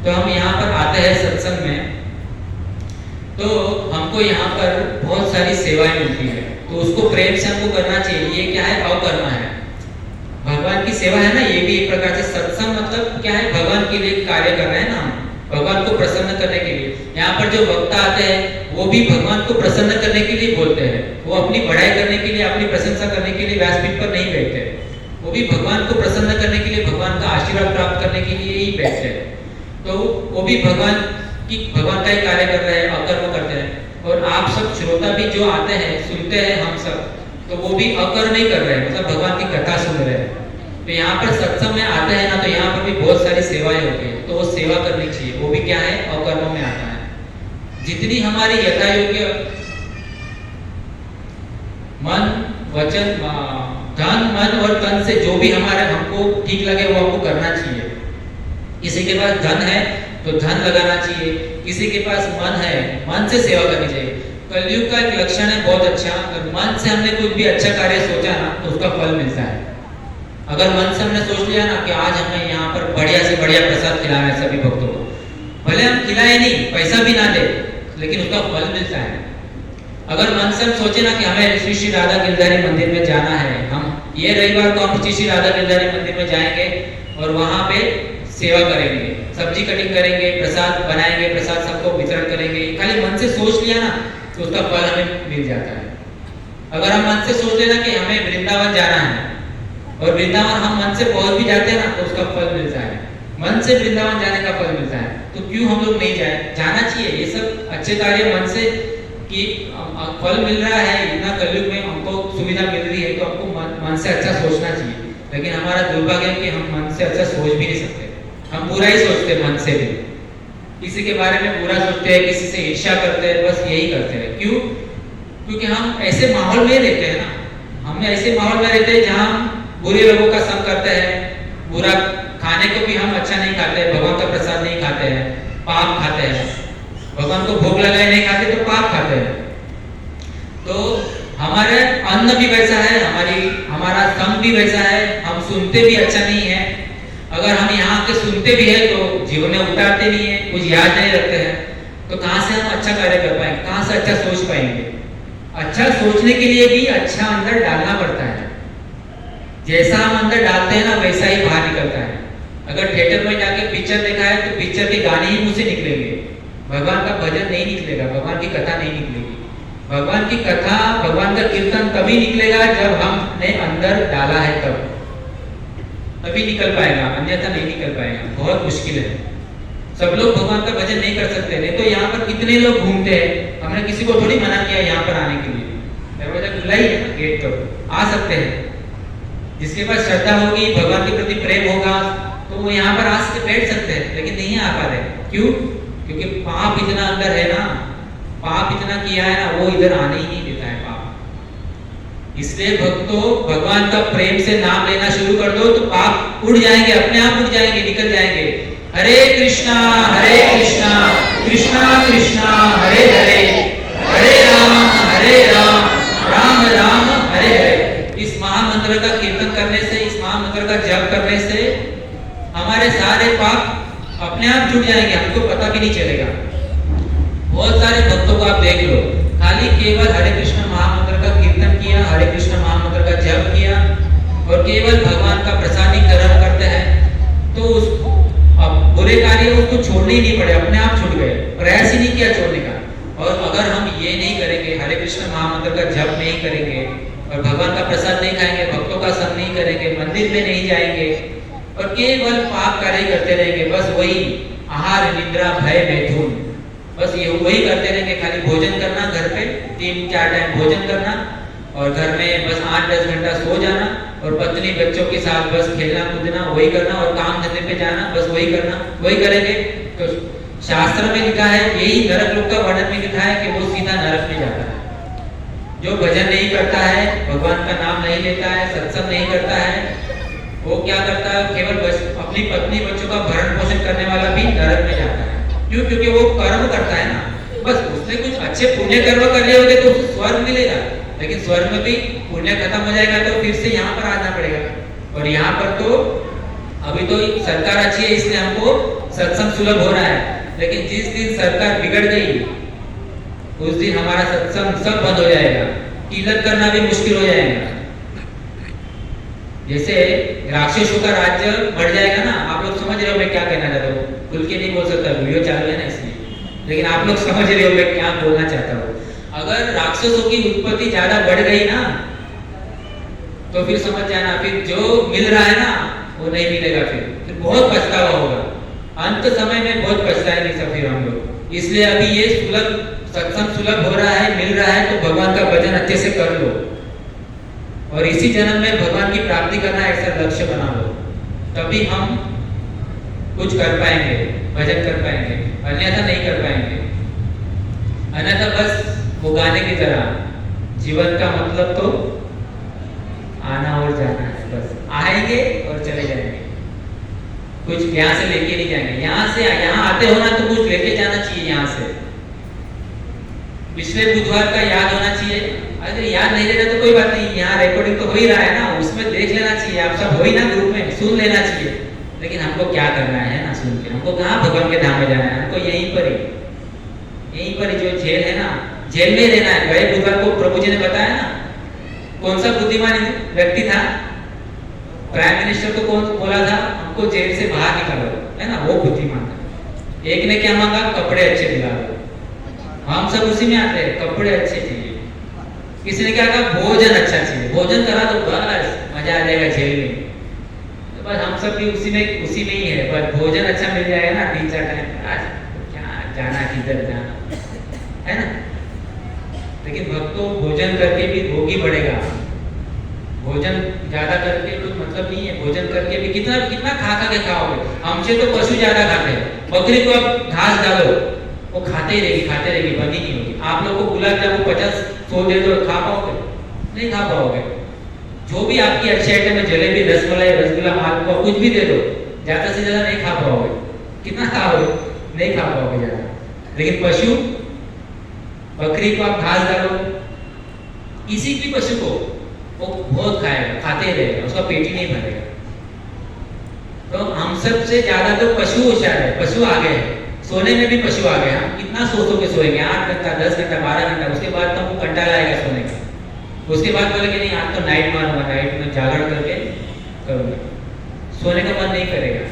तो हम यहाँ पर आते हैं सत्संग में, तो हमको यहाँ पर बहुत सारी सेवाएं मिलती है, तो उसको प्रेम से हमको करना चाहिए। ये क्या है? अकर्म है, भगवान की सेवा है ना, ये भी एक प्रकार से सत्संग मतलब क्या है? भगवान के लिए कार्य कर रहे हैं ना, हम भगवान को प्रसन्न करने के लिए। यहाँ पर जो वक्ता आते हैं वो भी भगवान को प्रसन्न करने के लिए बोलते हैं, वो अपनी बढ़ाई करने के लिए, अपनी प्रशंसा करने के लिए व्यासपीठ पर नहीं बैठते, वो भी भगवान को प्रसन्न करने के लिए, भगवान का आशीर्वाद प्राप्त करने के लिए ही बैठते हैं। तो वो भी भगवान का ही कार्य कर रहे हैं, अकर्म करते हैं। और आप सब श्रोता भी जो आते हैं, सुनते हैं हम सब, तो वो भी अकर्म नहीं कर रहे हैं, मतलब भगवान की कथा सुन रहे हैं। तो यहाँ पर सत्संग में आते हैं ना, तो यहाँ पर भी बहुत सारी सेवाएं होती है, तो वो सेवा करनी चाहिए। वो भी क्या है? अकर्म में आता है। जितनी हमारी यथा योग्य मन वचन धन मन और तन से जो भी हमारे हमको ठीक लगे वो हमको करना चाहिए। किसी के पास धन है तो धन लगाना चाहिए, किसी के पास मन है, मन से सेवा करनी चाहिए। कलयुग का एक लक्षण है बहुत अच्छा, अगर मन से हमने कुछ भी अच्छा कार्य सोचा ना तो उसका फल मिलता है। अगर मन से हमने सोच लिया ना कि आज हमें यहाँ पर बढ़िया से बढ़िया प्रसाद खिलाना है सभी भक्तों को, भले हम खिलाए नहीं, पैसा भी ना दे, लेकिन उसका फल मिलता है। अगर मन से हम सोचे ना कि हमें श्री श्री राधा गिरधारी मंदिर में जाना है, हम ये रविवार को हम श्री श्री राधा गिरधारी मंदिर में जाएंगे और वहाँ पे सेवा करेंगे, सब्जी कटिंग करेंगे, प्रसाद बनाएंगे, प्रसाद सबको वितरण करेंगे, खाली मन से सोच लिया ना तो उसका फल हमें मिल जाता है। अगर हम मन से सोच लेना कि हमें वृंदावन जाना है और वृंदावन हम मन से पहुंच भी जाते हैं ना तो उसका फल मिलता है। मन से वृंदावन जाने का फल मिलता है, तो क्यों हम लोग नहीं जाए? जाना चाहिए। ये सब अच्छे कार्य मन से कि फल मिल रहा है, इतना कलयुग में हमको सुविधा मिल रही है, तो हमको मन से अच्छा सोचना चाहिए। लेकिन हमारा दुर्भाग्य है कि हम मन से अच्छा सोच भी नहीं सकते, हम बुरा ही सोचते हैं। मन से भी किसी के बारे में बुरा सोचते हैं, किसी से ईर्ष्या करते हैं, बस यही करते हैं। क्यों? क्योंकि हम ऐसे माहौल में रहते हैं ना, हम ऐसे माहौल में रहते हैं जहाँ हम बुरे लोगों का संग करते हैं, बुरा खाने को भी हम अच्छा नहीं खाते, भगवान का प्रसाद नहीं खाते हैं, पाप खाते हैं, भगवान को भोग लगाए नहीं खाते तो पाप खाते हैं। तो हमारे अन्न भी वैसा है, हमारा संग भी वैसा है, हम सुनते भी अच्छा नहीं है। अगर हम यहाँ के सुनते भी है तो जीवन में उतारते नहीं है, कुछ याद नहीं रखते हैं, तो कहाँ से हम अच्छा कार्य कर पाएंगे, कहाँ से अच्छा सोच पाएंगे? अच्छा सोचने के लिए भी अच्छा अंदर डालना पड़ता है। जैसा हम अंदर डालते हैं ना वैसा ही बाहर निकलता है। अगर थिएटर में जाके पिक्चर देखा है तो पिक्चर के गाने ही मुंह से निकलेंगे, भगवान का भजन नहीं निकलेगा, भगवान की कथा नहीं निकलेगी। भगवान की कथा, भगवान का कीर्तन तभी निकलेगा जब हमने अंदर डाला है, तभी निकल पाएगा, अन्यथा नहीं निकल पाएगा। बहुत मुश्किल है। सब लोग भगवान का भजन नहीं कर सकते। नहीं तो यहाँ पर कितने लोग घूमते हैं, हमने किसी को थोड़ी मना किया यहाँ पर आने के लिए, दरवाजा खुला ही है ना, गेट तो आ सकते हैं। जिसके पास श्रद्धा होगी, भगवान के प्रति प्रेम होगा तो वो यहाँ पर आ के बैठ सकते हैं, लेकिन नहीं आ पा रहे। क्यों? क्योंकि पाप इतना अंदर है ना, पाप इतना किया है ना, वो इधर आने ही नहीं देता है पाप। इसलिए भक्तों, भगवान का प्रेम से नाम लेना शुरू कर दो तो पाप उड़ जाएंगे, अपने आप उड़ जाएंगे, निकल जाएंगे। हरे कृष्णा कृष्णा कृष्णा हरे हरे, हरे राम राम राम हरे हरे। इस महामंत्र का कीर्तन करने से, इस महामंत्र का जप करने से हमारे सारे पाप अपने आप छूट जाएंगे, हमको पता भी नहीं चलेगा। बहुत सारे भक्तों को आप देख लो, खाली केवल हरे कृष्ण महामंत्र का कीर्तन किया, हरे कृष्ण महामंत्र का जप किया और केवल भगवान का प्रसादीकरण करते हैं, तो उस बुरे कार्य उसको छोड़ने ही नहीं पड़े, अपने आप छूट गए, प्रयास ही नहीं किया छोड़ने का। और अगर हम ये नहीं करेंगे, हरे कृष्ण महामंत्र का जप नहीं करेंगे और भगवान का प्रसाद नहीं खाएंगे, भक्तों का संग नहीं करेंगे, मंदिर में नहीं जाएंगे और केवल पाप कार्य करते रहेंगे, बस वही आहार निद्रा भय मैथुन, बस ये वही करते रहेंगे। खाली भोजन करना, घर पे 3-4 टाइम भोजन करना और घर में बस 8-10 घंटा सो जाना और पत्नी बच्चों के साथ बस खेलना कूदना, वही करना और काम धंधे पे जाना, बस वही करना, वही करेंगे तो शास्त्र में लिखा है, यही नरक लोक का वर्णन में लिखा है कि वो सीधा नरक में जाता है। जो भजन नहीं करता है, भगवान का नाम नहीं लेता है, सत्संग नहीं करता है, वो क्या करता है, केवल अपनी पत्नी बच्चों का भरण पोषण करने वाला भी नरक में जाता है। क्यों? क्योंकि वो कर्म करता है ना, बस उसने कुछ अच्छे पुण्य कर्म कर लिए होंगे तो उसे स्वर्ग मिलेगा, लेकिन स्वर्ग में भी पुण्य खत्म हो जाएगा तो फिर से यहाँ पर आना पड़ेगा। और यहाँ पर तो अभी तो सरकार अच्छी है इसलिए हमको सत्संग सुलभ हो रहा है, लेकिन जिस दिन सरकार बिगड़ गई उस दिन हमारा सत्संग सब बंद हो जाएगा, कीर्तन करना भी मुश्किल हो जाएगा। जैसे राक्षसों का राज्य बढ़ जाएगा ना, आप लोग समझ रहे हो मैं क्या कहना चाहता हूँ, खुल के नहीं बोल सकता, वीडियो चालू है ना इसलिए, लेकिन आप लोग समझ रहे हो मैं क्या बोलना चाहता हूँ। अगर राक्षसों की उत्पत्ति ज्यादा बढ़ गई ना तो फिर समझ जाना, फिर जो मिल रहा है ना वो नहीं मिलेगा, फिर बहुत पछतावा होगा, अंत समय में बहुत पछताएंगे सब फिर हम लोग। इसलिए अभी ये सत्संग सुलभ हो रहा है, मिल रहा है, तो भगवान का भजन अच्छे से कर लो और इसी जन्म में भगवान की प्राप्ति करना ऐसा लक्ष्य बना लो, तभी हम कुछ कर पाएंगे, भजन कर पाएंगे, अन्यथा नहीं कर पाएंगे। अन्यथा बस वो गाने की तरह जीवन का मतलब तो आना और जाना है, बस आएंगे और चले जाएंगे, कुछ यहाँ से लेके नहीं जाएंगे। यहाँ से यहाँ आते हो ना तो कुछ लेके जाना चाहिए यहाँ से। पिछले बुधवार का याद होना चाहिए, अगर याद नहीं रहना तो कोई बात नहीं, यहाँ रिकॉर्डिंग तो हो ही रहा है ना, उसमें देख लेना चाहिए, आप सब हो ही ना ग्रुप में, सुन लेना चाहिए। लेकिन हमको क्या करना है ना सुन के, हमको कहाँ भगवान के धाम में जाना है, हमको यहीं पर ही जो जेल है ना, जेल में रहना है। गए बुधवार को प्रभु जी ने बताया ना, कौन सा बुद्धिमान व्यक्ति था, प्राइम मिनिस्टर को कौन बोला था हमको जेल से बाहर निकालो, है ना, वो बुद्धिमान था। एक ने क्या मांगा, कपड़े अच्छे दिला दो, हम सब उसी में आते हैं, कपड़े अच्छे चाहिए। किसी ने क्या कहा, भोजन अच्छा चाहिए, भोजन करा दो बस मजा आ जाएगा जेल में, तो बस हम सब भी उसी में ही है, बस भोजन अच्छा मिल जाएगा ना 3-4 टाइम, आज क्या जाना किधर जाना, है ना। लेकिन भक्तों भोजन करके भी रोग ही बढ़ेगा, भोजन ज्यादा करके कुछ मतलब नहीं है, भोजन करके भी कितना खा के खाओगे। हमसे तो पशु ज्यादा खाते हैं, बकरी को आप घास डालो वो खाते ही रहेगी, बंदी नहीं होगी। आप लोग को गुलाब जामुन 50-100 दे दो, खा पाओगे? नहीं खा पाओगे। जो भी आपकी अच्छी आइटम है, जलेबी, रसमलाई, रसगुल्ला, मालपुआ, कुछ भी दे दो, ज्यादा से ज्यादा नहीं खा पाओगे। कितना खाओगे? नहीं खा पाओगे ज्यादा। लेकिन पशु, बकरी को आप घास डालो, किसी भी पशु को वो बहुत खाएगा, खाते ही रहेगा, उसका पेट ही नहीं भरेगा। तो हम सबसे ज्यादा तो पशु होशियार है, पशु आगे है, सोने में भी पशु आ गए। हम कितना सो के सोएंगे, 8 घंटा, 10 घंटा, 12 घंटा, उसके बाद तो हमको कंटाला आएगा सोने का। उसके बाद बोले कि नहीं आज तो नाइट मारूंगा, नाइट में जागरण करके करूंगा, सोने का मन नहीं करेगा।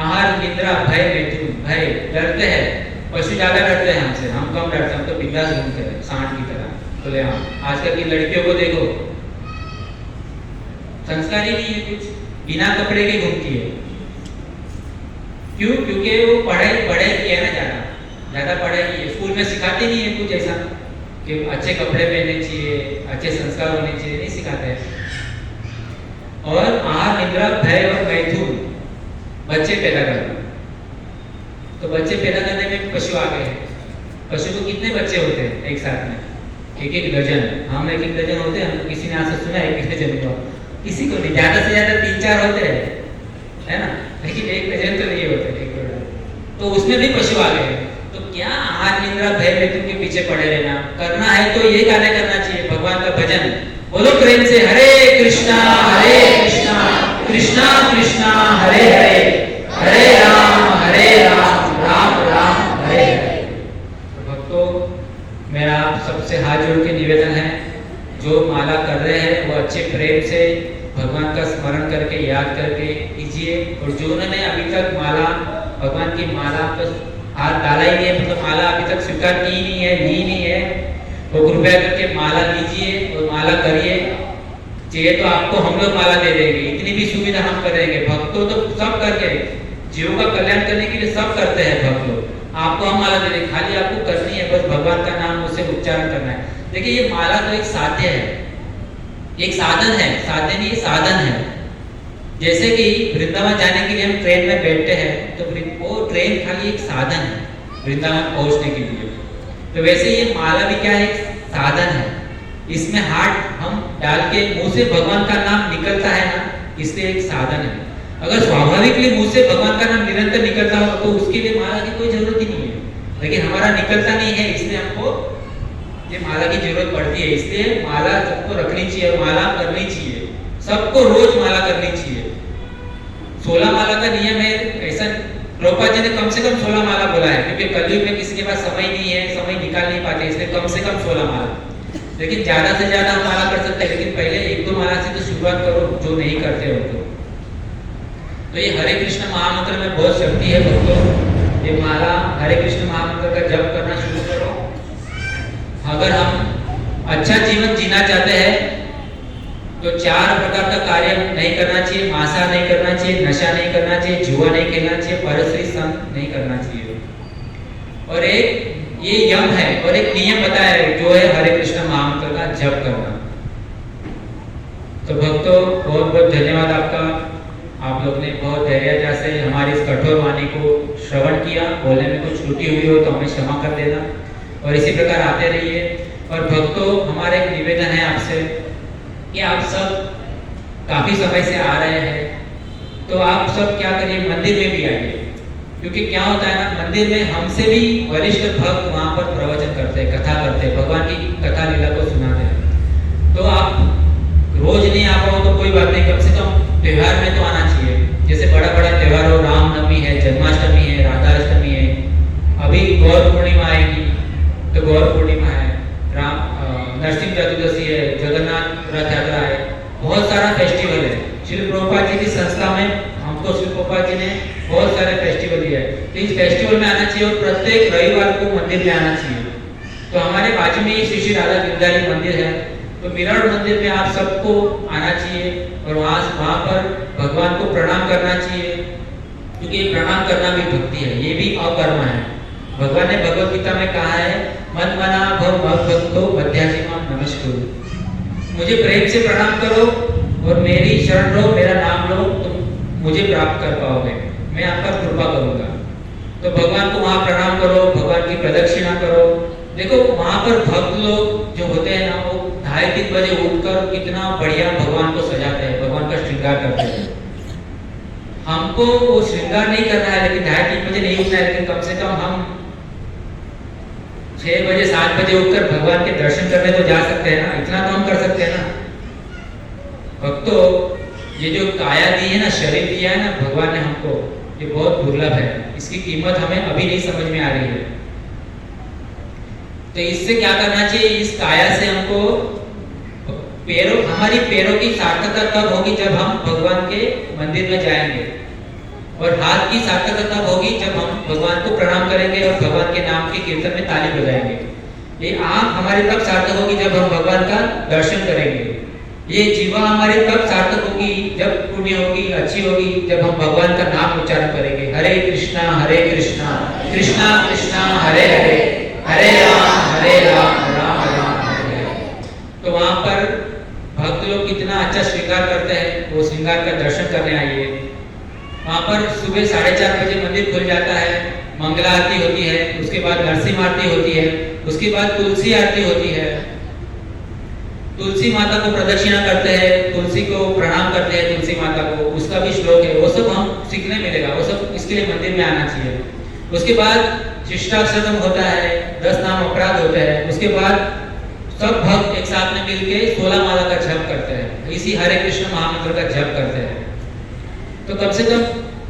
आहार, निद्रा, भय, मैथुन, भय, डरते हैं। पशु ज्यादा डरते हैं हमसे, हम कम डरते हैं, हम तो बिंदास घूमते हैं सांड की तरह। बोले हाँ, आजकल की लड़कियों को देखो, संस्कार ही नहीं है कुछ, बिना कपड़े के घूमती है। क्यों? क्योंकि वो पढ़ाई की है ना, ज्यादा पढ़ाई की है। स्कूल में सिखाते नहीं है कुछ ऐसा कि अच्छे कपड़े पहनने चाहिए, अच्छे संस्कार होने चाहिए, नहीं सिखाते हैं। और आहार, निद्रा, भय और मैथुन, बच्चे पैदा करना। तो बच्चे पैदा करने में पशु आ गए हैं। पशु को कितने बच्चे होते हैं एक साथ में? एक डजन। हम एक डजन होते हैं, हमको किसी ने आज सुना है एक डजन का, किसी को नहीं, ज्यादा से ज्यादा 3-4 होते हैं, है ना, लेकिन एक डजन तो नहीं होते, एक डजन। तो उसमें भी पशु आ गए। तो क्या आहार, निद्रा, भय, मैथुन के पीछे पड़े रहना? करना है तो ये गाने करना चाहिए, भगवान का भजन। बोलो प्रेम से, हरे कृष्णा कृष्णा कृष्णा हरे हरे, हरे राम राम राम हरे हरे। तो भक्तों, मेरा आप सबसे हाथ जोड़ के निवेदन है, जो माला कर रहे हैं वो अच्छे प्रेम से भगवान का स्मरण करके, याद करके कीजिए। और जो उन्होंने अभी तक माला, भगवान की माला पर हाथ डाला ही नहीं है, मतलब माला अभी तक स्वीकार की नहीं है, ली नहीं है, वो कृपया करके माला लीजिए और माला करिए। चाहिए तो आपको हम लोग माला दे देंगे, इतनी भी सुविधा हम करेंगे। भक्तों तो सब करके, जीवों का कल्याण करने के लिए सब करते हैं भक्त लोग, आपको हम माला दे देंगे, खाली आपको करनी है बस भगवान का नाम उसे उच्चारण करना है। देखिए ये माला तो एक साध्य है, एक साधन है, साध्य नहीं साधन है। जैसे कि वृंदावन जाने के लिए हम ट्रेन में बैठते हैं, तो वो ट्रेन खाली एक साधन है वृंदावन पहुंचने के लिए। तो वैसे ये माला भी क्या है, एक साधन है। इसमें हाथ हम डाल के मुंह से भगवान का नाम निकलता है ना, इसलिए एक साधन है। अगर स्वाभाविकली मुंह से भगवान का नाम निरंतर निकलता हो तो उसके लिए माला की कोई जरूरत ही नहीं है। लेकिन हमारा निकलता नहीं है, इसलिए हमको ये माला की जरूरत पड़ती है। इसलिए माला सबको रखनी चाहिए और माला करनी चाहिए, सबको रोज माला करनी चाहिए। 16 माला का नियम है, ऐसा प्रभुपाद जी ने कम से कम 16 माला बोला है, क्योंकि कलयुग में किसी के पास समय नहीं है, समय निकाल नहीं पाते, इसलिए कम से कम 16 माला। लेकिन ज्यादा से ज्यादा हम माला कर सकते हैं, लेकिन पहले 1-2 माला से तो शुरुआत करो, जो नहीं करते हो तो ये हरे कृष्ण महामंत्र में बहुत शक्ति है भक्तों। ये माला हरे कृष्ण महामंत्र का जप करना शुरू करो। अगर हम अच्छा जीवन जीना चाहते हैं तो 4 प्रकार का कार्य नहीं करना चाहिए। मांसाहार नहीं करना चाहिए, नशा नहीं करना चाहिए, जुआ नहीं खेलना चाहिए, परस्त्री संग नहीं करना चाहिए। और एक ये यम है और एक नियम बताया है, जो है हरे कृष्ण महामंत्र का जप करना। तो भक्तों, बहुत बहुत धन्यवाद आपका। आप लोग ने बहुत धैर्यता से हमारी इस कठोर वाणी को श्रवण किया। बोलने में कुछ त्रुटि हुई हो तो हमें क्षमा कर देना और इसी प्रकार आते रहिए। और भक्तों, हमारा एक निवेदन है आपसे कि आप सब काफी समय से आ रहे हैं, तो आप सब क्या करिए, मंदिर में भी आइए। क्योंकि क्या होता है ना, मंदिर में हमसे भी वरिष्ठ भक्त वहाँ पर प्रवचन करते हैं, कथा करते हैं, भगवान की कथा लीला को सुनाते हैं। तो आप रोज नहीं आ पाओ तो कोई बात नहीं, कम से कम त्योहार में तो आना चाहिए। जैसे बड़ा बड़ा त्योहार हो, रामनवमी है, जन्माष्टमी है, राधाष्टमी है, अभी गौर पूर्णिमा आएगी तो गौर पूर्णिमा है, नरसिंह चतुर्दशी है, जगन्नाथ रथ यात्रा है, बहुत सारा फेस्टिवल है। श्री प्रभुपाद जी की संस्था में हमको श्री प्रभुपाद जी ने बहुत सारे फेस्टिवल दिया है, तो इस फेस्टिवल में आना चाहिए और प्रत्येक रविवार को मंदिर में आना चाहिए। तो हमारे बाजू में ही श्री श्री राधा गिरधारी मंदिर है, तो मिराड़ मंदिर में आप सबको आना चाहिए और वहाँ पर भगवान को प्रणाम करना चाहिए, क्योंकि प्रणाम करना भी भक्ति है, ये भी अकर्म है। भगवान ने भगवत गीता में कहा है, मन मना भव भक्तो मध्याजिमा नमस्कुरु। मुझे प्रेम से प्रणाम करो और मेरी शरण लो, मेरा नाम लो, तुम मुझे प्राप्त कर पाओगे, मैं आप पर कृपा करूंगा। तो भगवान को वहाँ प्रणाम करो, भगवान की प्रदक्षिणा करो। देखो वहाँ पर भक्त लोग जो होते हैं ना, वो 2:30-3 बजे उठकर कितना बढ़िया भगवान को सजाते हैं, भगवान का श्रृंगार करते हैं। हमको वो श्रृंगार नहीं करना है, लेकिन 2:30-3 बजे नहीं उठना है, लेकिन कम से कम हम 6 बजे 7 बजे उठकर भगवान के दर्शन करने तो जा सकते हैं ना, इतना तो हम कर सकते हैं ना। भक्तों, ये जो काया दी है ना, शरीर दिया है ना भगवान ने हमको, ये बहुत दुर्लभ है। इसकी कीमत हमें अभी नहीं समझ में आ रही है। तो इससे क्या करना चाहिए, इस काया से हमको हमारी पैरों की सार्थकता तब होगी जब हम भगवान के मंदिर में जाएंगे, और हाथ की सार्थकता तब होगी जब हम भगवान को प्रणाम करेंगे और भगवान के नाम के कीर्तन में ताली बजाएंगे। ये आंख हमारी तब सार्थक होगी जब हम भगवान का दर्शन करेंगे। ये जीवा हमारी तब सार्थक होगी, जब पुण्य होगी, अच्छी होगी, जब हम भगवान का नाम उच्चारण करेंगे। हरे कृष्णा कृष्णा कृष्णा हरे हरे, हरे राम राम राम हरे हरे। तो वहां पर भक्त लोग कितना अच्छा श्रृंगार करते हैं, वो श्रृंगार का दर्शन करने आइए। वहां पर सुबह 4:30 बजे मंदिर खुल जाता है, मंगला आरती होती है, उसके बाद नरसिंह आरती होती है, उसके बाद तुलसी आरती होती है। तुलसी माता को प्रदक्षिणा करते हैं, तुलसी को प्रणाम करते हैं, तुलसी माता को, उसका भी श्लोक है, वो सब हम सीखने मिलेगा, वो सब इसके लिए मंदिर में आना चाहिए। उसके बाद शिष्टाक्षरम होता है, 10 नाम अपराध होते हैं। उसके बाद सब भक्त एक साथ में मिलके 16 माला का जप करते हैं, इसी हरे कृष्ण महामंत्र का जप करते हैं। तो कम से कम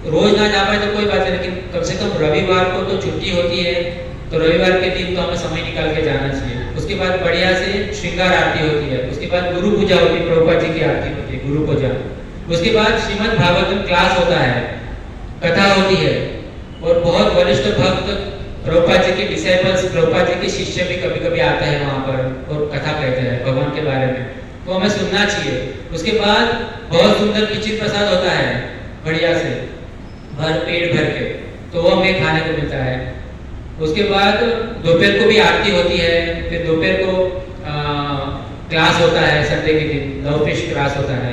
रोज ना जा पाए तो कोई बात नहीं, लेकिन कम से कम रविवार को तो छुट्टी होती है, तो रविवार के दिन तो हमें समय निकाल के जाना चाहिए। उसके बाद बढ़िया से श्रृंगार आरती होती है, उसके बाद गुरु पूजा होती है, प्रभुपाद जी की आरती होती है, गुरु पूजा। उसके बाद श्रीमद् भागवतम क्लास होता है, कथा होती है, और बहुत वरिष्ठ भक्त प्रभुपाद जी के डिसाइपल्स, प्रभुपाद जी के शिष्य भी कभी कभी आते हैं वहां पर और कथा कहते हैं भगवान के बारे में, तो हमें सुनना चाहिए। उसके बाद बहुत सुंदर खिचड़ी प्रसाद होता है, बढ़िया से पेट भर के, तो वो हमें खाने को मिलता है। उसके बाद दोपहर को भी आरती होती है, फिर दोपहर को क्लास होता है, संडे के दिन लव फिश क्लास होता है,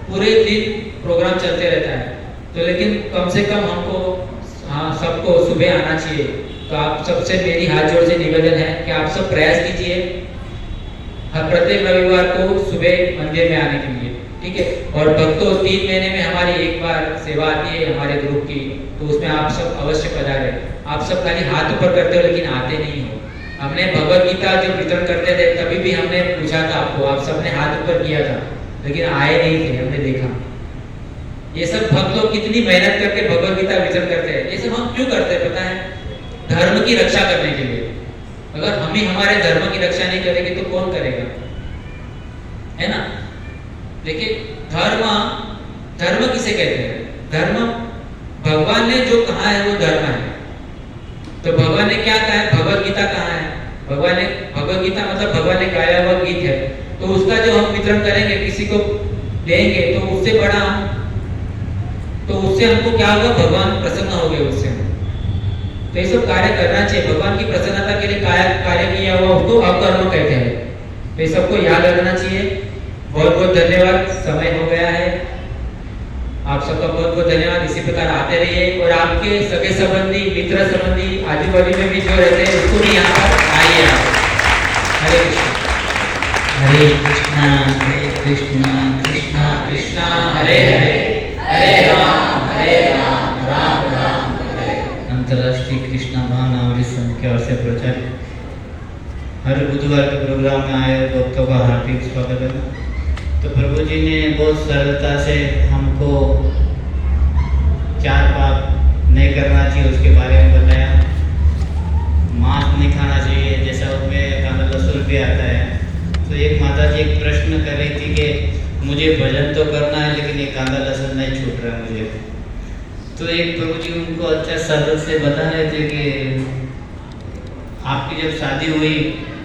पूरे दिन प्रोग्राम चलते रहता है। तो लेकिन कम से कम हमको सबको सुबह आना चाहिए। तो आप सबसे मेरी हाथ जोड़ से निवेदन है कि आप सब प्रयास कीजिए हर प्रत्येक रविवार को सुबह मंदिर में आने के लिए, ठीक है। और भक्तों 3 महीने में हमारी एक बार सेवा आती है हमारे ग्रुप की, तो उसमें आप सब अवश्य पधारे। आप सब खाली हाथ ऊपर करते हो लेकिन आते नहीं हो। हमने भगवत गीता जो वितरण करते थे तभी भी हमने पूछा था आपको, आप सबने हाथ ऊपर किया था लेकिन आए नहीं थे, हमने देखा। ये सब भक्त लोग कितनी मेहनत करके भगवत गीता वितरण करते हैं। ये सब हम क्यों करते हैं पता है? धर्म की रक्षा करने के लिए। अगर हम ही हमारे धर्म की रक्षा नहीं करेंगे तो कौन करेगा, है ना। देखिए धर्म किसे कहते हैं? धर्म भगवान ने जो कहा है वो धर्म है। तो भगवान ने क्या कहा है? भगवत गीता कहा है। भगवत गीता मतलब भगवान ने गाया हुआ गीत है, तो उसका जो हम वितरण करेंगे, किसी को देंगे, तो उससे बड़ा तो उससे हमको क्या होगा? भगवान प्रसन्न हो गए उससे। तो ये सब कार्य करना चाहिए। भगवान की प्रसन्नता के लिए कार्य किया हुआ उसको अकर्म कहते हैं। तो ये सबको याद रखना चाहिए। बहुत बहुत धन्यवाद, समय हो गया है। आप सबका बहुत बहुत धन्यवाद। इसी प्रकार आते रहिए और आपके सगे संबंधी, मित्र संबंधी, आजू बाजू में भी जो रहते हैं उसको भी यहाँ पर आइए। हरे कृष्णा कृष्णा कृष्णा हरे हरे, हरे राम राम राम हरे। अंतर्राष्ट्रीय कृष्णा महानावली संघ की ओर से प्रचारित हर बुधवार के प्रोग्राम में आए भक्तों का हार्दिक स्वागत है। तो प्रभु जी ने बहुत सरलता से हमको 4 पाप नहीं करना चाहिए उसके बारे में बताया। मांस नहीं खाना चाहिए, जैसा उसमें कांदा लहसुन भी आता है। तो एक माता जी एक प्रश्न कर रही थी कि मुझे भजन तो करना है लेकिन ये कांदा लहसुन नहीं छूट रहा मुझे। तो एक प्रभु जी उनको अच्छा सरल से बता रहे थे कि आपकी जब शादी हुई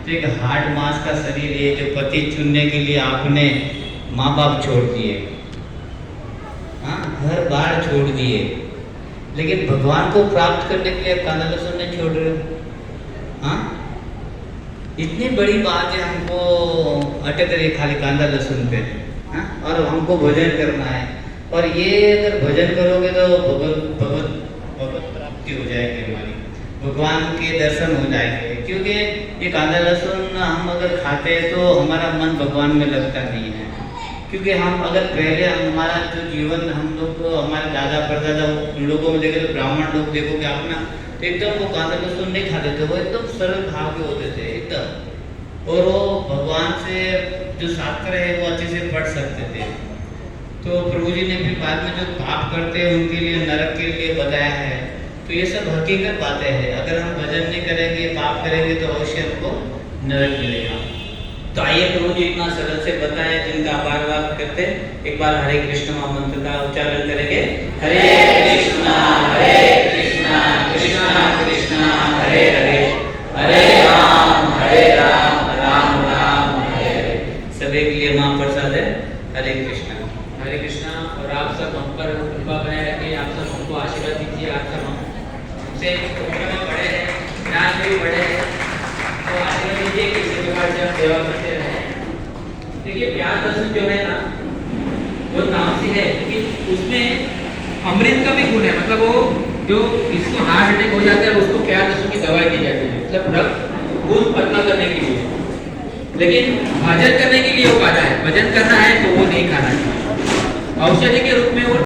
तो एक हार्ड मांस का शरीर है जो पति चुनने के लिए आपने माँ बाप छोड़ दिए, हाँ, घर बार छोड़ दिए, लेकिन भगवान को प्राप्त करने के लिए कांदा लहसुन नहीं छोड़ रहे हो। हाँ, इतनी बड़ी बात है, हमको अटक रही खाली कांदा लहसुन पे। हाँ, और हमको भजन करना है, और ये अगर भजन करोगे तो भगवत प्राप्ति हो जाएगी हमारी, भगवान के दर्शन हो जाएंगे। क्योंकि ये कांदा लहसुन हम अगर खाते हैं तो हमारा मन भगवान में लगता नहीं है। क्योंकि हम अगर पहले हमारा जो जीवन, हम लोग हमारे दादा परदादा उन लोगों में देखे तो ब्राह्मण लोग देखोगे अपना, तो एकदम वो कांदा लहसुन नहीं खाते थे, वो एकदम सरल भाव के होते थे एकदम, और वो भगवान से जो शास्त्र है वो अच्छे से पढ़ सकते थे। तो प्रभु जी ने फिर बाद में जो पाप करते हैं उनके लिए नरक के लिए बताया है। तो ये सब हकीकत बातें हैं। अगर हम भजन नहीं करेंगे, पाप करेंगे तो अवश्य हमको नरक मिलेगा। तो आइए प्रभु जी इतना सरल से बताएं जिनका बार बार करते हैं। एक बार हरे कृष्ण महामंत्र का उच्चारण करेंगे। हरे कृष्णा कृष्णा कृष्णा हरे हरे, हरे राम राम राम हरे हरे। सभी के लिए महाप्रसाद है। हरे कृष्णा। हरे कृष्णा। और आप सब हम पर कृपा बनाए रखें, आप सब हमको आशीर्वाद दीजिए। आप सब हमसे उम्र में बड़े हैं, ज्ञान में भी बड़े हैं, तो आशीर्वाद दीजिए कि इसी प्रकार से हम सेवा करते रहें। देखिए प्यार दर्शन जो है ना, वो नाम से है, लेकिन उसमें अमृत का भी गुण है। मतलब वो जो जिसको हार्ट अटैक हो जाता है उसको प्यार दर्शन की दवाई दी जाती है, मतलब रक्त खून पतला करने के लिए। लेकिन भजन करने के लिए वो खाना है, भजन करना है तो वो नहीं खाना है। औषधि के रूप में वो